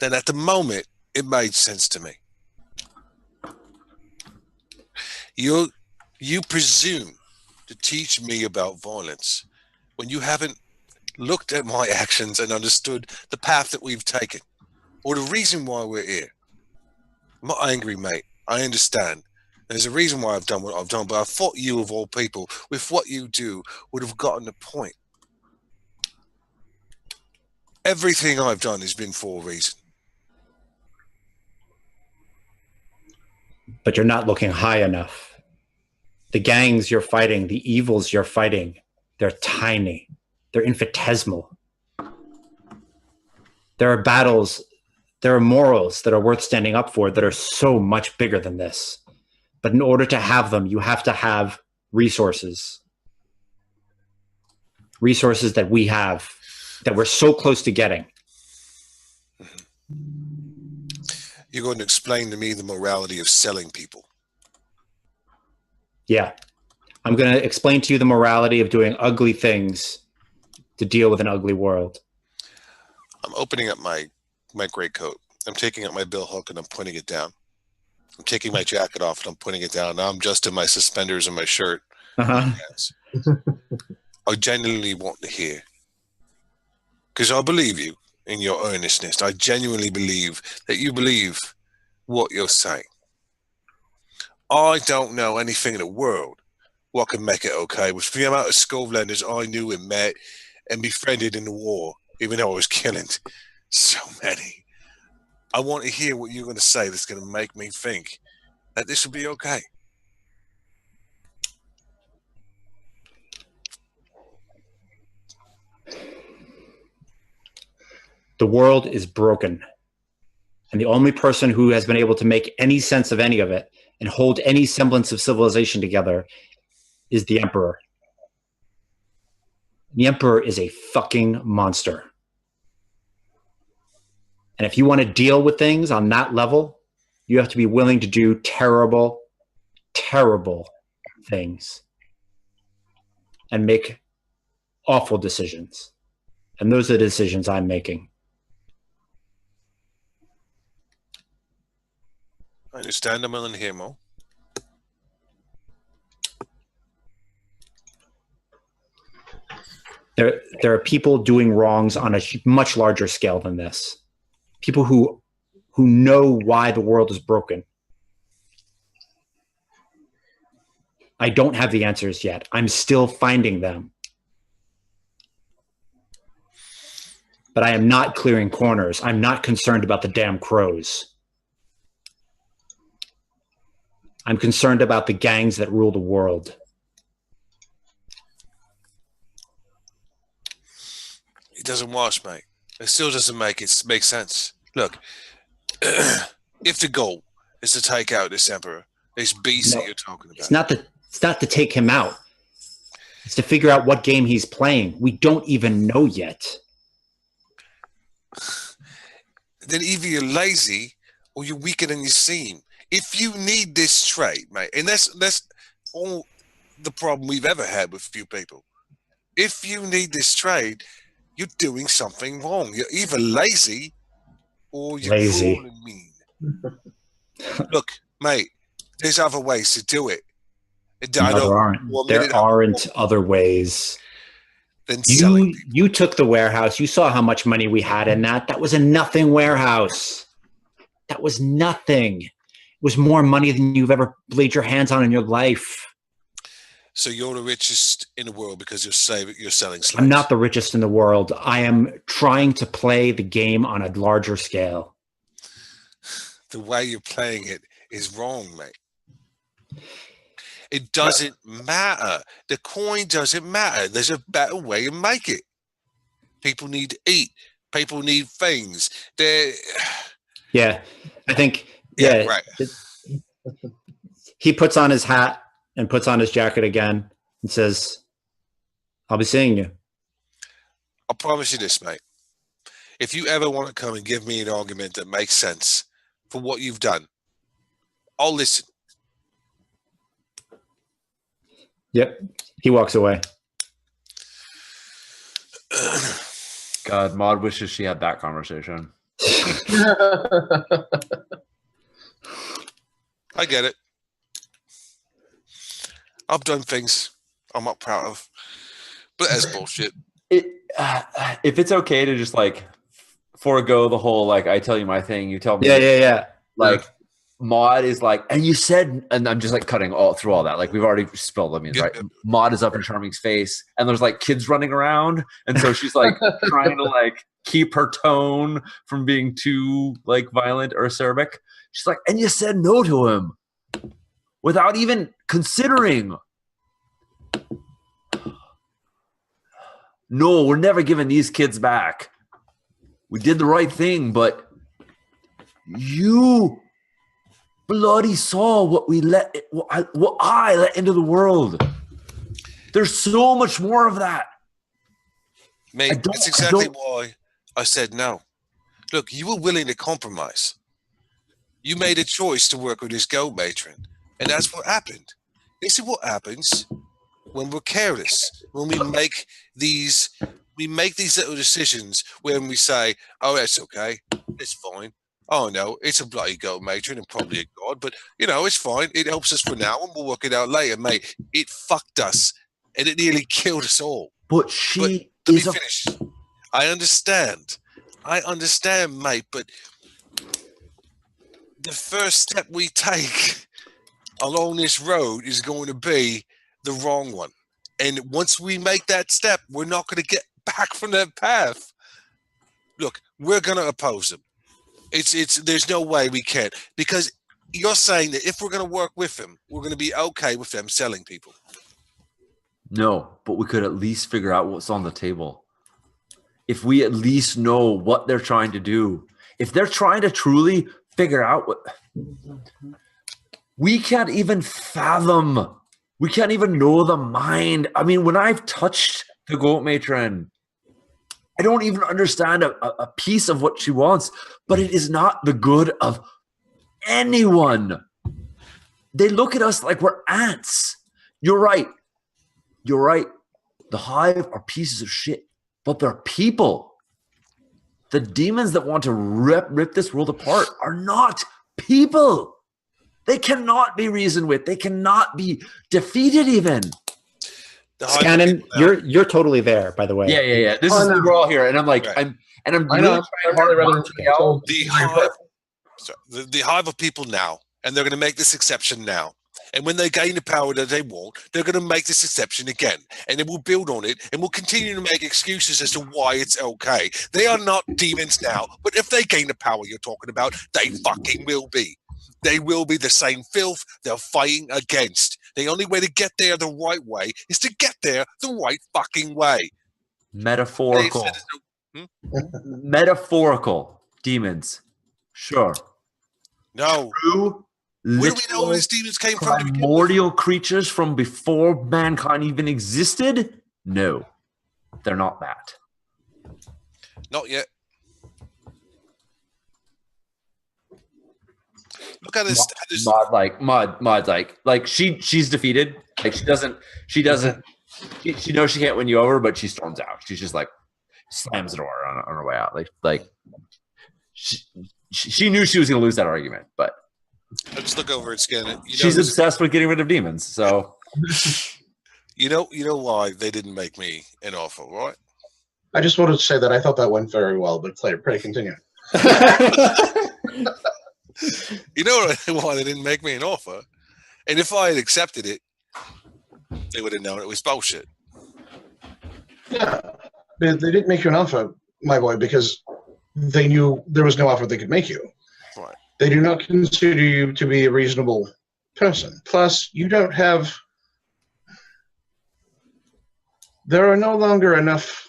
than at the moment it made sense to me. You presume to teach me about violence when you haven't looked at my actions and understood the path that we've taken or the reason why we're here. I'm not angry, mate. I understand. There's a reason why I've done what I've done, but I thought you, of all people, with what you do, would have gotten the point. Everything I've done has been for a reason. But you're not looking high enough. The gangs you're fighting, the evils you're fighting, they're tiny. They're infinitesimal. There are battles, there are morals that are worth standing up for that are so much bigger than this. But in order to have them, you have to have resources. Resources that we have, that we're so close to getting. You're going to explain to me the morality of selling people. Yeah. I'm going to explain to you the morality of doing ugly things to deal with an ugly world. I'm opening up my greatcoat. I'm taking out my bill hook and I'm pointing it down. I'm taking my jacket off and I'm putting it down. Now I'm just in my suspenders and my shirt. I genuinely want to hear. Because I believe you in your earnestness. I genuinely believe that you believe what you're saying. I don't know anything in the world what can make it okay. With the amount of Scovelanders I knew and met and befriended in the war, even though I was killing so many. I want to hear what you're going to say that's going to make me think that this will be okay. The world is broken. And the only person who has been able to make any sense of any of it and hold any semblance of civilization together is the Emperor. The Emperor is a fucking monster. And if you want to deal with things on that level, you have to be willing to do terrible, terrible things and make awful decisions. And those are the decisions I'm making. I understand. I'm willing to hear more. There are people doing wrongs on a much larger scale than this. People who know why the world is broken. I don't have the answers yet. I'm still finding them. But I am not clearing corners. I'm not concerned about the damn crows. I'm concerned about the gangs that rule the world. It doesn't wash, mate. It still doesn't make sense. Look, if the goal is to take out this emperor, this beast that you're talking about, it's not to take him out. It's to figure out what game he's playing. We don't even know yet. then either you're lazy or you're weaker than you seem. If you need this trade, mate, and that's all the problem we've ever had with few people. If you need this trade, you're doing something wrong. You're either lazy or you're Lazy. cruel and mean. Look, mate, there's other ways to do it. No, there aren't other ways. Than selling people. You took the warehouse. You saw how much money we had in that. That was a nothing warehouse. That was nothing. It was more money than you've ever laid your hands on in your life. So you're the richest in the world because you're selling slaves. I'm not the richest in the world. I am trying to play the game on a larger scale. The way you're playing it is wrong, mate. It doesn't matter. The coin doesn't matter. There's a better way to make it. People need to eat. People need things. Yeah, I think. Yeah, right. He puts on his hat and puts on his jacket again and says, "I'll be seeing you." I'll promise you this, mate. If you ever want to come and give me an argument that makes sense for what you've done, I'll listen. Yep. He walks away. God, Maud wishes she had that conversation. I get it. I've done things I'm not proud of, but that's bullshit. If it's okay to just like forego the whole like I tell you my thing, you tell me. Yeah. Like Maud is like, and you said, and I'm just like cutting all through all that. Like we've already spilled onions, right? Maud is up in Charming's face, and there's like kids running around, and so she's like trying to like keep her tone from being too like violent or acerbic. She's like, and you said no to him without even considering. No, we're never giving these kids back. We did the right thing, but you bloody saw what I let into the world. There's so much more of that. Mate, that's exactly why I said no. Look, you were willing to compromise. You made a choice to work with this gold matron, and that's what happened. This is what happens when we're careless, when we make these little decisions when we say, oh, that's okay, it's fine. Oh, no, it's a bloody gold matron and probably a god, but, you know, it's fine. It helps us for now, and we'll work it out later, mate. It fucked us, and it nearly killed us all. But she let me finish. I understand, mate, but the first step we take along this road is going to be the wrong one. And once we make that step, we're not going to get back from that path. Look, we're going to oppose them. There's no way we can, because you're saying that if we're going to work with them, we're going to be okay with them selling people. No, but we could at least figure out what's on the table. If we at least know what they're trying to do, if they're trying to truly figure out what, we can't even fathom. We can't even know the mind. I mean, when I've touched the goat matron, I don't even understand a piece of what she wants, but it is not the good of anyone. They look at us like we're ants. You're right. You're right. The hive are pieces of shit, but they're people. The demons that want to rip this world apart are not people. They cannot be reasoned with. They cannot be defeated even. Scannon, you're totally there, by the way. Yeah. This is we're all here, and I'm like, right. I'm really trying hard to out. The hive of people now, and they're going to make this exception now. And when they gain the power that they want, they're going to make this exception again, and then we'll build on it, and we'll continue to make excuses as to why it's okay. They are not demons now, but if they gain the power you're talking about, they fucking will be. They will be the same filth they're fighting against. The only way to get there the right way is to get there the right fucking way. Metaphorical. Metaphorical demons. Sure. No. True. Where do we know these demons came from? Primordial creatures from before mankind even existed? No. They're not that. Not yet. Look at this. Maud's like she's defeated. Like she knows she can't win you over, but she storms out. She's just like slams the door on her way out. Like she knew she was going to lose that argument, but I just look over and scan it. She's obsessed with getting rid of demons. So you know why they didn't make me an offer, right? I just wanted to say that I thought that went very well, but pray continue. You know why they didn't make me an offer? And if I had accepted it, they would have known it was bullshit. Yeah, they didn't make you an offer, my boy, because they knew there was no offer they could make you. Right. They do not consider you to be a reasonable person. Plus, you don't have... There are no longer enough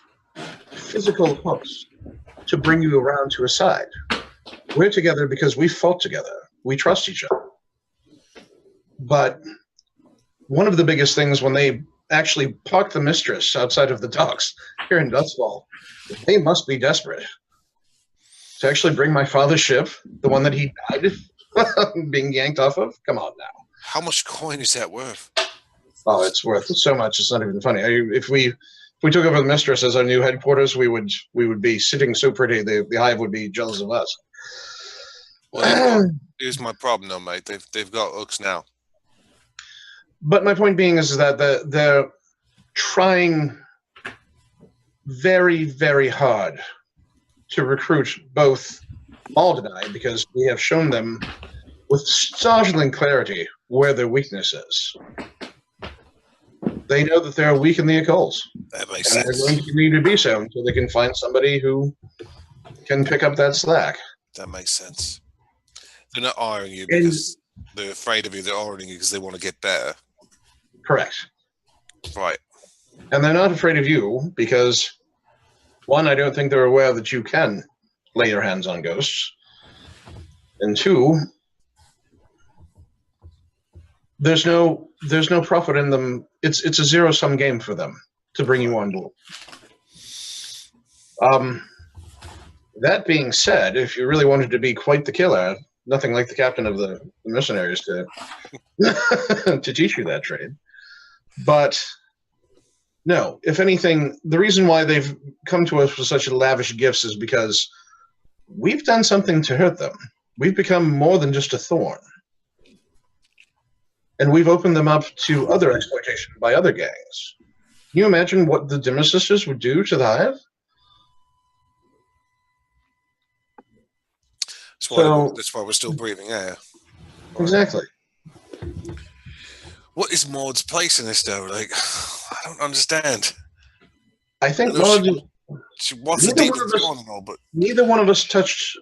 physical hooks to bring you around to a side. We're together because we fought together. We trust each other. But one of the biggest things when they actually park the mistress outside of the docks here in Dustfall, they must be desperate to actually bring my father's ship, the one that he died being yanked off of. Come on now. How much coin is that worth? Oh, it's worth so much. It's not even funny. If we took over the mistress as our new headquarters, we would be sitting so pretty. The hive would be jealous of us. Well, here's my problem, though, mate. They've got hooks now. But my point being is that they're trying very, very hard to recruit both Maud and I, because we have shown them with startling clarity where their weakness is. They know that they're weak in the occult. That makes and sense. They're going to need to be so until they can find somebody who can pick up that slack. That makes sense. They're not hiring you because they're afraid of you. They're hiring you because they want to get better. Correct. Right. And they're not afraid of you because, one, I don't think they're aware that you can lay your hands on ghosts. And two, there's no profit in them. It's a zero-sum game for them to bring you on board. That being said, if you really wanted to be quite the killer, nothing like the captain of the mercenaries to to teach you that trade. But no, if anything, the reason why they've come to us with such lavish gifts is because we've done something to hurt them. We've become more than just a thorn. And we've opened them up to other exploitation by other gangs. Can you imagine what the Dimmer Sisters would do to the Hive? That's why we're still breathing air. Exactly. What is Maud's place in this, though? Like, I don't understand. I think Maud... She wants the demons gone and all, but... Neither one of us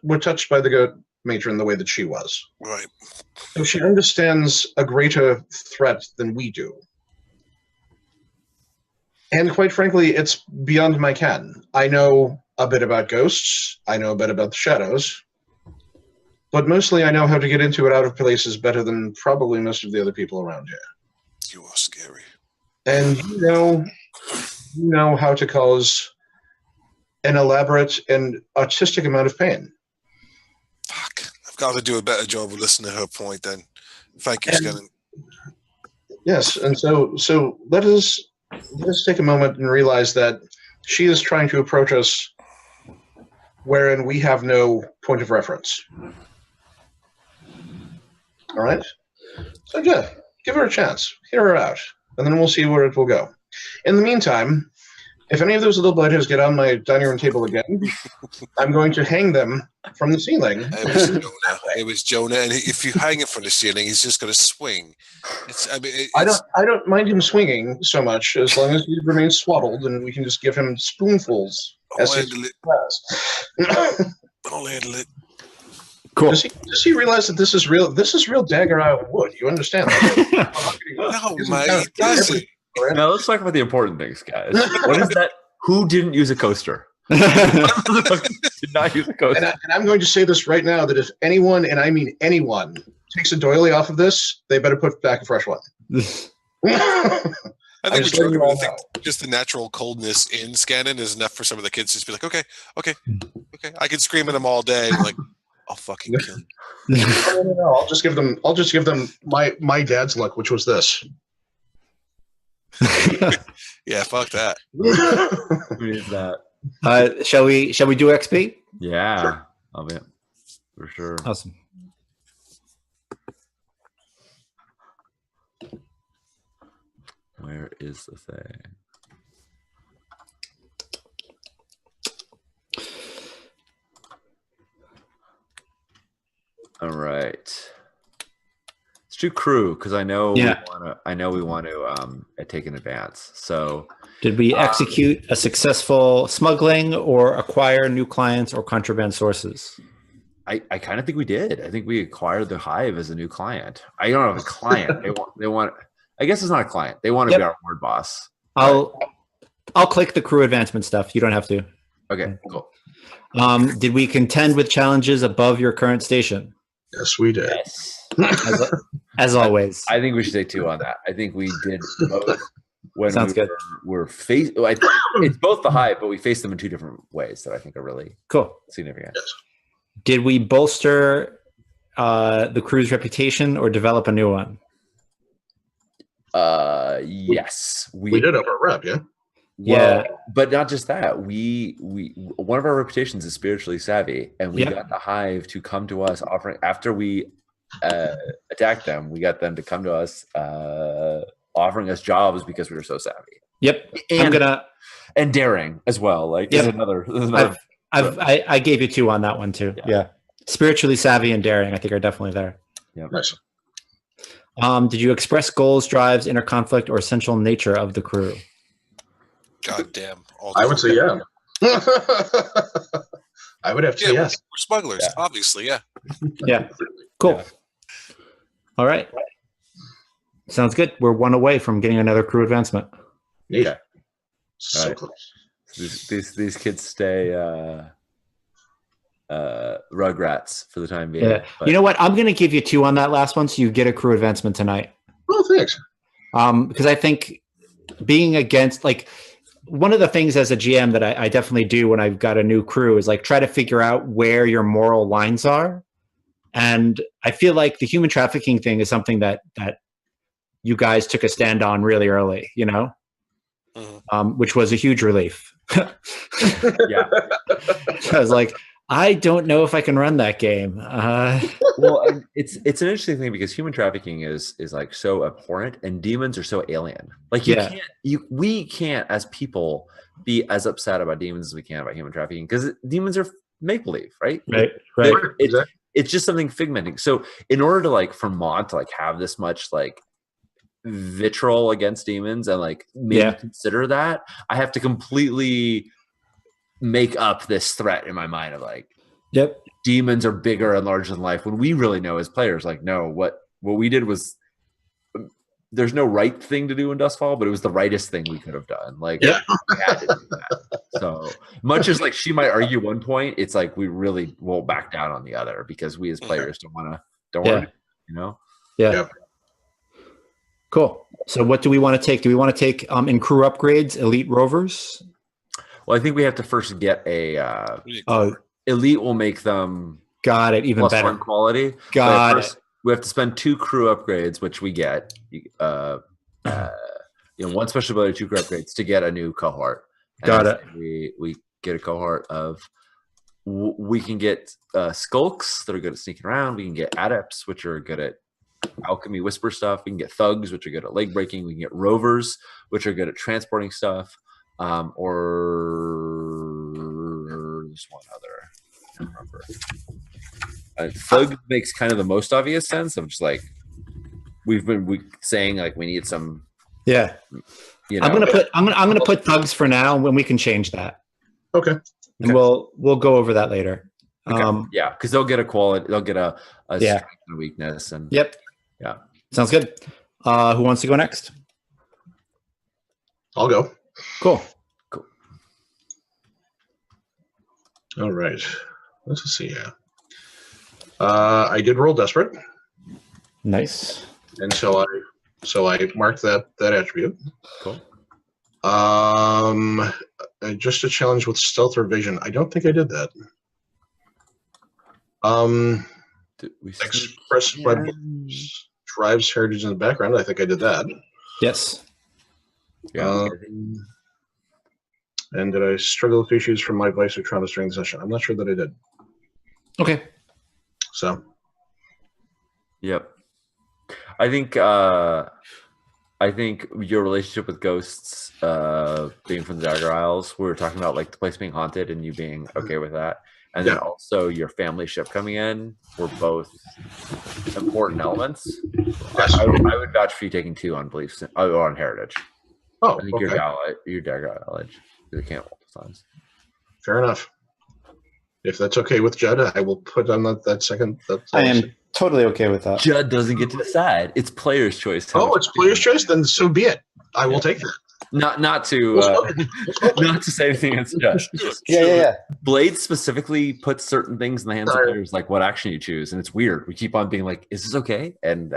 were touched by the goat matron the way that she was. Right. So she understands a greater threat than we do. And quite frankly, it's beyond my ken. I know a bit about ghosts. I know a bit about the shadows. But mostly I know how to get into it out of places better than probably most of the other people around here. You are scary. And you know how to cause an elaborate and artistic amount of pain. Fuck. I've got to do a better job of listening to her point then. Thank you, Scannon. Yes, and so let us take a moment and realize that she is trying to approach us wherein we have no point of reference. All right? So, Jeff, give her a chance. Hear her out, and then we'll see where it will go. In the meantime, if any of those little blighters get on my dining room table again, I'm going to hang them from the ceiling. It was Jonah, and if you hang it from the ceiling, he's just going to swing. I don't mind him swinging so much as long as he remains swaddled, and we can just give him spoonfuls. I'll handle it. Cool. Does he realize that this is real? This is real dagger iron wood. You understand that? No, mate. Doesn't. Now let's talk about the important things, guys. What is that? Who didn't use a coaster? Did not use a coaster. And I'm going to say this right now, that if anyone, and I mean anyone, takes a doily off of this, they better put back a fresh one. I think just the natural coldness in Scannon is enough for some of the kids to just be like, okay, I can scream at them all day. Like, I'll fucking kill you. No, I'll just give them my dad's luck, which was this. Yeah, fuck that. Who needs that? Shall we do XP? Yeah, Sure. I'll be for sure. Awesome. Where is the thing? All right. Let's do crew because I know Yeah. we want to take an advance. So Did we execute a successful smuggling or acquire new clients or contraband sources? I kind of think we did. I think we acquired the Hive as a new client. I don't have a client. They want. I guess it's not a client. They want to be our ward boss. I'll click the crew advancement stuff. You don't have to. Okay, cool. Did we contend with challenges above your current station? Yes, we did. Yes. As always. I think we should say 2 on that. I think we did both when Sounds good. We're it's both the Hive, but we faced them in 2 different ways that I think are really Cool. significant. Yes. Did we bolster the crew's reputation or develop a new one? Yes. We did have our rep, yeah. Yeah. But not just that. We one of our reputations is spiritually savvy, and we got the Hive to come to us offering after we attacked them. We got them to come to us offering us jobs because we were so savvy. Yep. And daring as well. Like there's another I gave you 2 on that one too. Yeah. Spiritually savvy and daring, I think, are definitely there. Yeah. Nice. Did you express goals, drives, inner conflict, or essential nature of the crew? God damn. I would say yeah. I would have to say yes. We're smugglers, obviously, yeah. Yeah. Cool. Yeah. All right. Sounds good. We're 1 away from getting another crew advancement. Yeah. So Right. close. These kids stay rugrats for the time being. Yeah. But You know what? I'm going to give you 2 on that last one, so you get a crew advancement tonight. Oh, thanks. Because I think being against, like, one of the things as a GM that I definitely do when I've got a new crew is like try to figure out where your moral lines are. And I feel like the human trafficking thing is something that you guys took a stand on really early, you know, which was a huge relief. yeah. I was like, I don't know if I can run that game. Well, and it's an interesting thing because human trafficking is like so abhorrent, and demons are so alien. Like we can't as people be as upset about demons as we can about human trafficking because demons are make believe, right? Right. It's just something figmenting. So in order to like for Mod to like have this much like vitriol against demons and like maybe consider that, I have to completely make up this threat in my mind of like, demons are bigger and larger than life, when we really know as players, like, no, what we did was, there's no right thing to do in Dustfall, but it was the rightest thing we could have done. Like, we had to do that. So much as like she might argue one point, it's like we really won't back down on the other because we as players don't want to, you know? Yeah. Cool. So what do we want to take? Do we want to take in crew upgrades, elite rovers? Well, I think we have to first get a elite will make them even better +1 quality. Got it. We have to spend 2 crew upgrades, which we get. One special ability, 2 crew upgrades to get a new cohort. Got it. We get a cohort of. We can get skulks that are good at sneaking around. We can get adepts, which are good at alchemy, whisper stuff. We can get thugs, which are good at leg breaking. We can get rovers, which are good at transporting stuff. Or there's one other. I don't remember. Thug makes kind of the most obvious sense of just like we've been saying like we need some. Yeah, you know, I'm gonna put thugs for now, and we can change that. Okay. And we'll go over that later. Okay. Because they'll get a quality, they'll get a strength and weakness, and yeah, sounds good. Who wants to go next? I'll go. Cool. All right. Let's see. Yeah. I did roll desperate. Nice. And so I marked that attribute. Cool. Just a challenge with stealth or vision. I don't think I did that. Did we Express my beliefs drives heritage in the background. I think I did that. Yes. Yeah. And did I struggle with issues from my vice or traumas during the session? I'm not sure that I did. Okay. So. Yep. I think your relationship with ghosts, being from the Dagger Isles, we were talking about like the place being haunted and you being okay with that. And then also your family ship coming in were both important elements. Yes. I would vouch for you taking 2 on beliefs or on heritage. Oh, I think your Dagger Isle you can't roll times. Fair enough. If that's okay with Judd, I will put on that second. I am totally okay with that. Judd doesn't get to decide. It's player's choice. Oh, it's player's choice? Then so be it. I will take that. Not to say anything against Judd. Yeah. Blade specifically puts certain things in the hands of players, like what action you choose, and it's weird. We keep on being like, "Is this okay?" And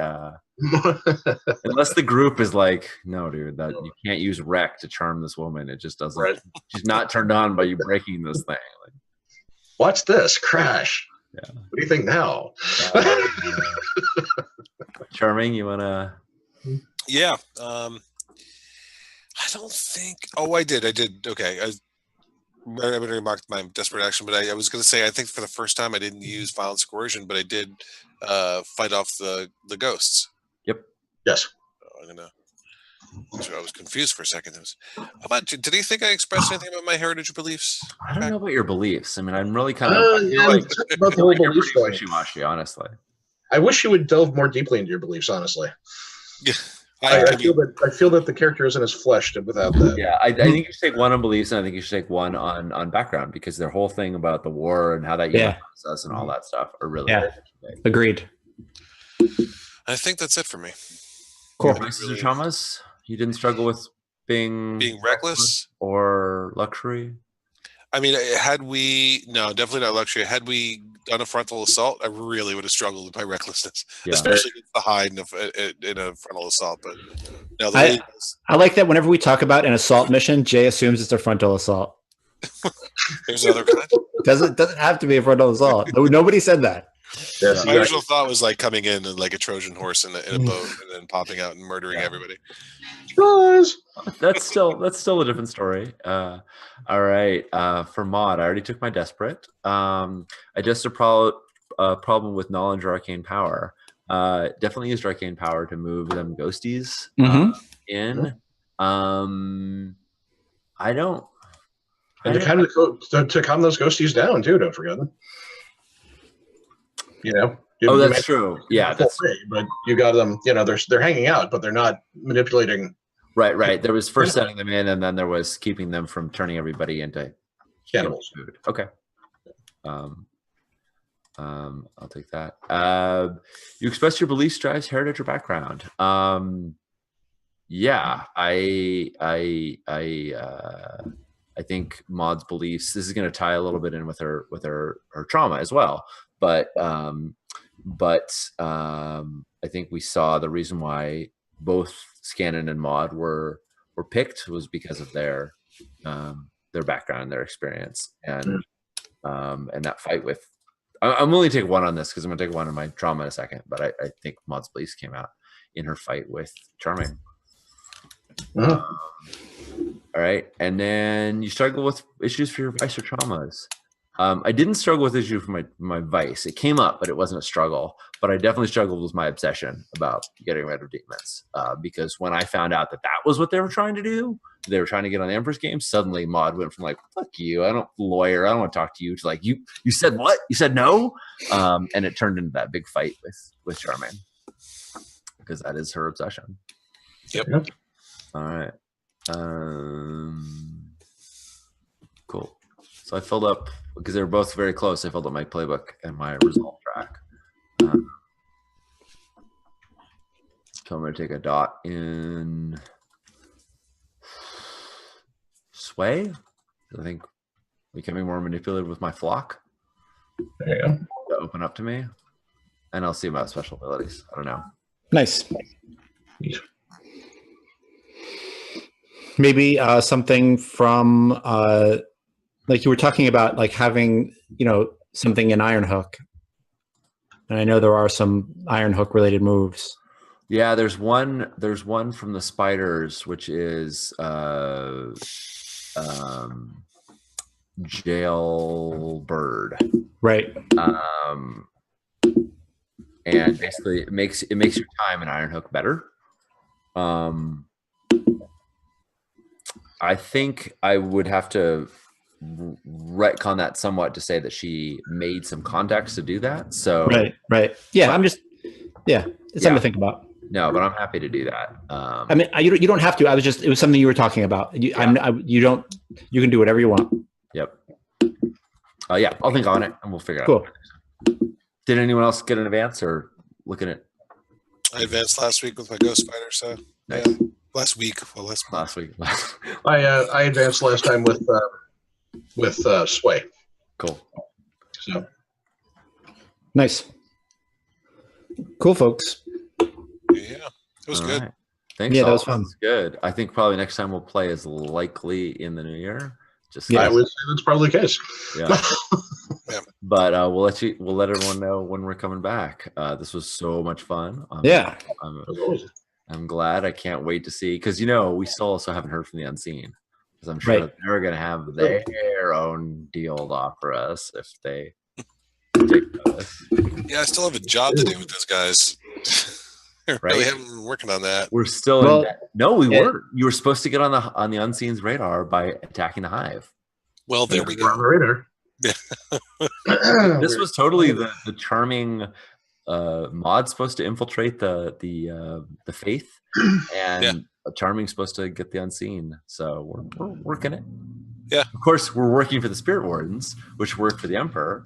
unless the group is like, "No, dude, that you can't use wreck to charm this woman. It just doesn't. Right. She's not turned on by you breaking this thing." Like, watch this crash. Yeah. What do you think now? Charming, you wanna? Yeah. I don't think. Oh, I did. Okay. I already remarked my desperate action, but I was going to say I think for the first time I didn't use violence coercion, but I did fight off the ghosts. Yep. Yes. I'm gonna. So I was confused for a second. How about? Did he think I expressed anything about my heritage beliefs? I don't know about your beliefs. I mean, I'm really kind of about the whole belief thing. Wishy-washy, honestly. I wish you would delve more deeply into your beliefs. Honestly, Yeah. I feel that the character isn't as fleshed without that. Yeah, I think you should take 1 on beliefs, and I think you should take 1 on background, because their whole thing about the war and how that unifies us and all that stuff are really Agreed. I think that's it for me. Cool. Vices or traumas? You didn't struggle with being reckless or luxury? I mean, definitely not luxury. Had we done a frontal assault, I really would have struggled with my recklessness, especially against the hide in a frontal assault. But no, I like that whenever we talk about an assault mission, Jay assumes it's a frontal assault. There's another kind. Doesn't have to be a frontal assault. Nobody said that. Yes, my original thought was like coming in like a Trojan horse in a boat and then popping out and murdering everybody. Surprise! That's still a different story. All right. For Maud, I already took my desperate. I just a problem with knowledge or arcane power. Definitely used arcane power to move them ghosties in. I don't. And to calm those ghosties down too. Don't forget them. You know. That's true. Yeah, that's free, but you got them. You know, they're hanging out, but they're not manipulating. Right. There was first setting them in, and then there was keeping them from turning everybody into cannibals. Food. Okay. I'll take that. You express your beliefs, drives, heritage, or background. Yeah, I think Maud's beliefs. This is going to tie a little bit in with her trauma as well. But I think we saw the reason why both Scannon and Maud were picked was because of their background, their experience, and that fight with. I'm only take 1 on this because I'm going to take 1 on my trauma in a second. But I think Maud's beliefs came out in her fight with Charming. All right, and then you struggle with issues for your vice or traumas. I didn't struggle with issues for my vice. It came up, but it wasn't a struggle. But I definitely struggled with my obsession about getting rid of demons. Because when I found out that was what they were trying to do, they were trying to get on the Empress game, suddenly Maud went from like, fuck you, I don't want to talk to you, to like, you said what? You said no? And it turned into that big fight with Charmaine. Because that is her obsession. Yep. All right. Cool. So I filled up, because they were both very close, I filled up my playbook and my result track. So I'm going to take a dot in Sway. I think becoming more manipulative with my flock. There you go. To open up to me. And I'll see about special abilities. I don't know. Nice. Maybe something from like you were talking about, like having something in Ironhook, And I know there are some Iron Hook related moves. Yeah, there's one from the spiders, which is Jailbird. Right. And basically it makes your time in Iron Hook better. I think I would have to retcon that somewhat to say that she made some contacts to do that. So right. Yeah, it's something to think about. No, but I'm happy to do that. I mean, you don't have to. It was something you were talking about. You can do whatever you want. Yep. Yeah, I'll think on it and we'll figure it out. Cool. Did anyone else get an advance or looking at? I advanced last week with my Ghost Spider, so nice. Yeah. Last week. I advanced last time with Sway. Cool. So nice. Cool, folks. Yeah, it was good. Right. Thanks. Yeah, that was fun. Good. I think probably next time we'll play is likely in the new year. I would say that's probably the case. Yeah. Yeah. But we'll let everyone know when we're coming back. This was so much fun. I'm glad. I can't wait to see, because we still also haven't heard from the Unseen, because I'm sure that they're going to have their own deal to offer us if they take us. Yeah, I still have a job to do with those guys. I really haven't been working on that. We're still in that. No, we weren't. You were supposed to get on the Unseen's radar by attacking the Hive. Well, there we go. On the radar. This was totally the charming Maud's supposed to infiltrate the faith, and Charming's supposed to get the Unseen. So we're working it. Yeah. Of course, we're working for the Spirit Wardens, which work for the Emperor.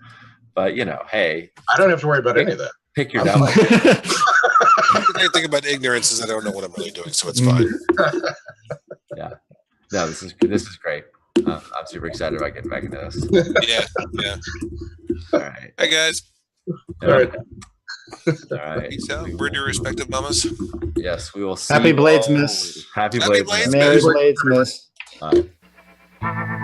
But hey, I don't have to worry about any of that. Pick your devil. The great thing about ignorance is I don't know what I'm really doing, so it's fine. Yeah. No, this is great. I'm super excited about getting back into this. Yeah. All right. Hey, guys. All right. All right. Peace out. We're your respective mamas. Yes, we will see. Happy Bladesmas. Happy Bladesmas. Merry Bladesmas. Bye.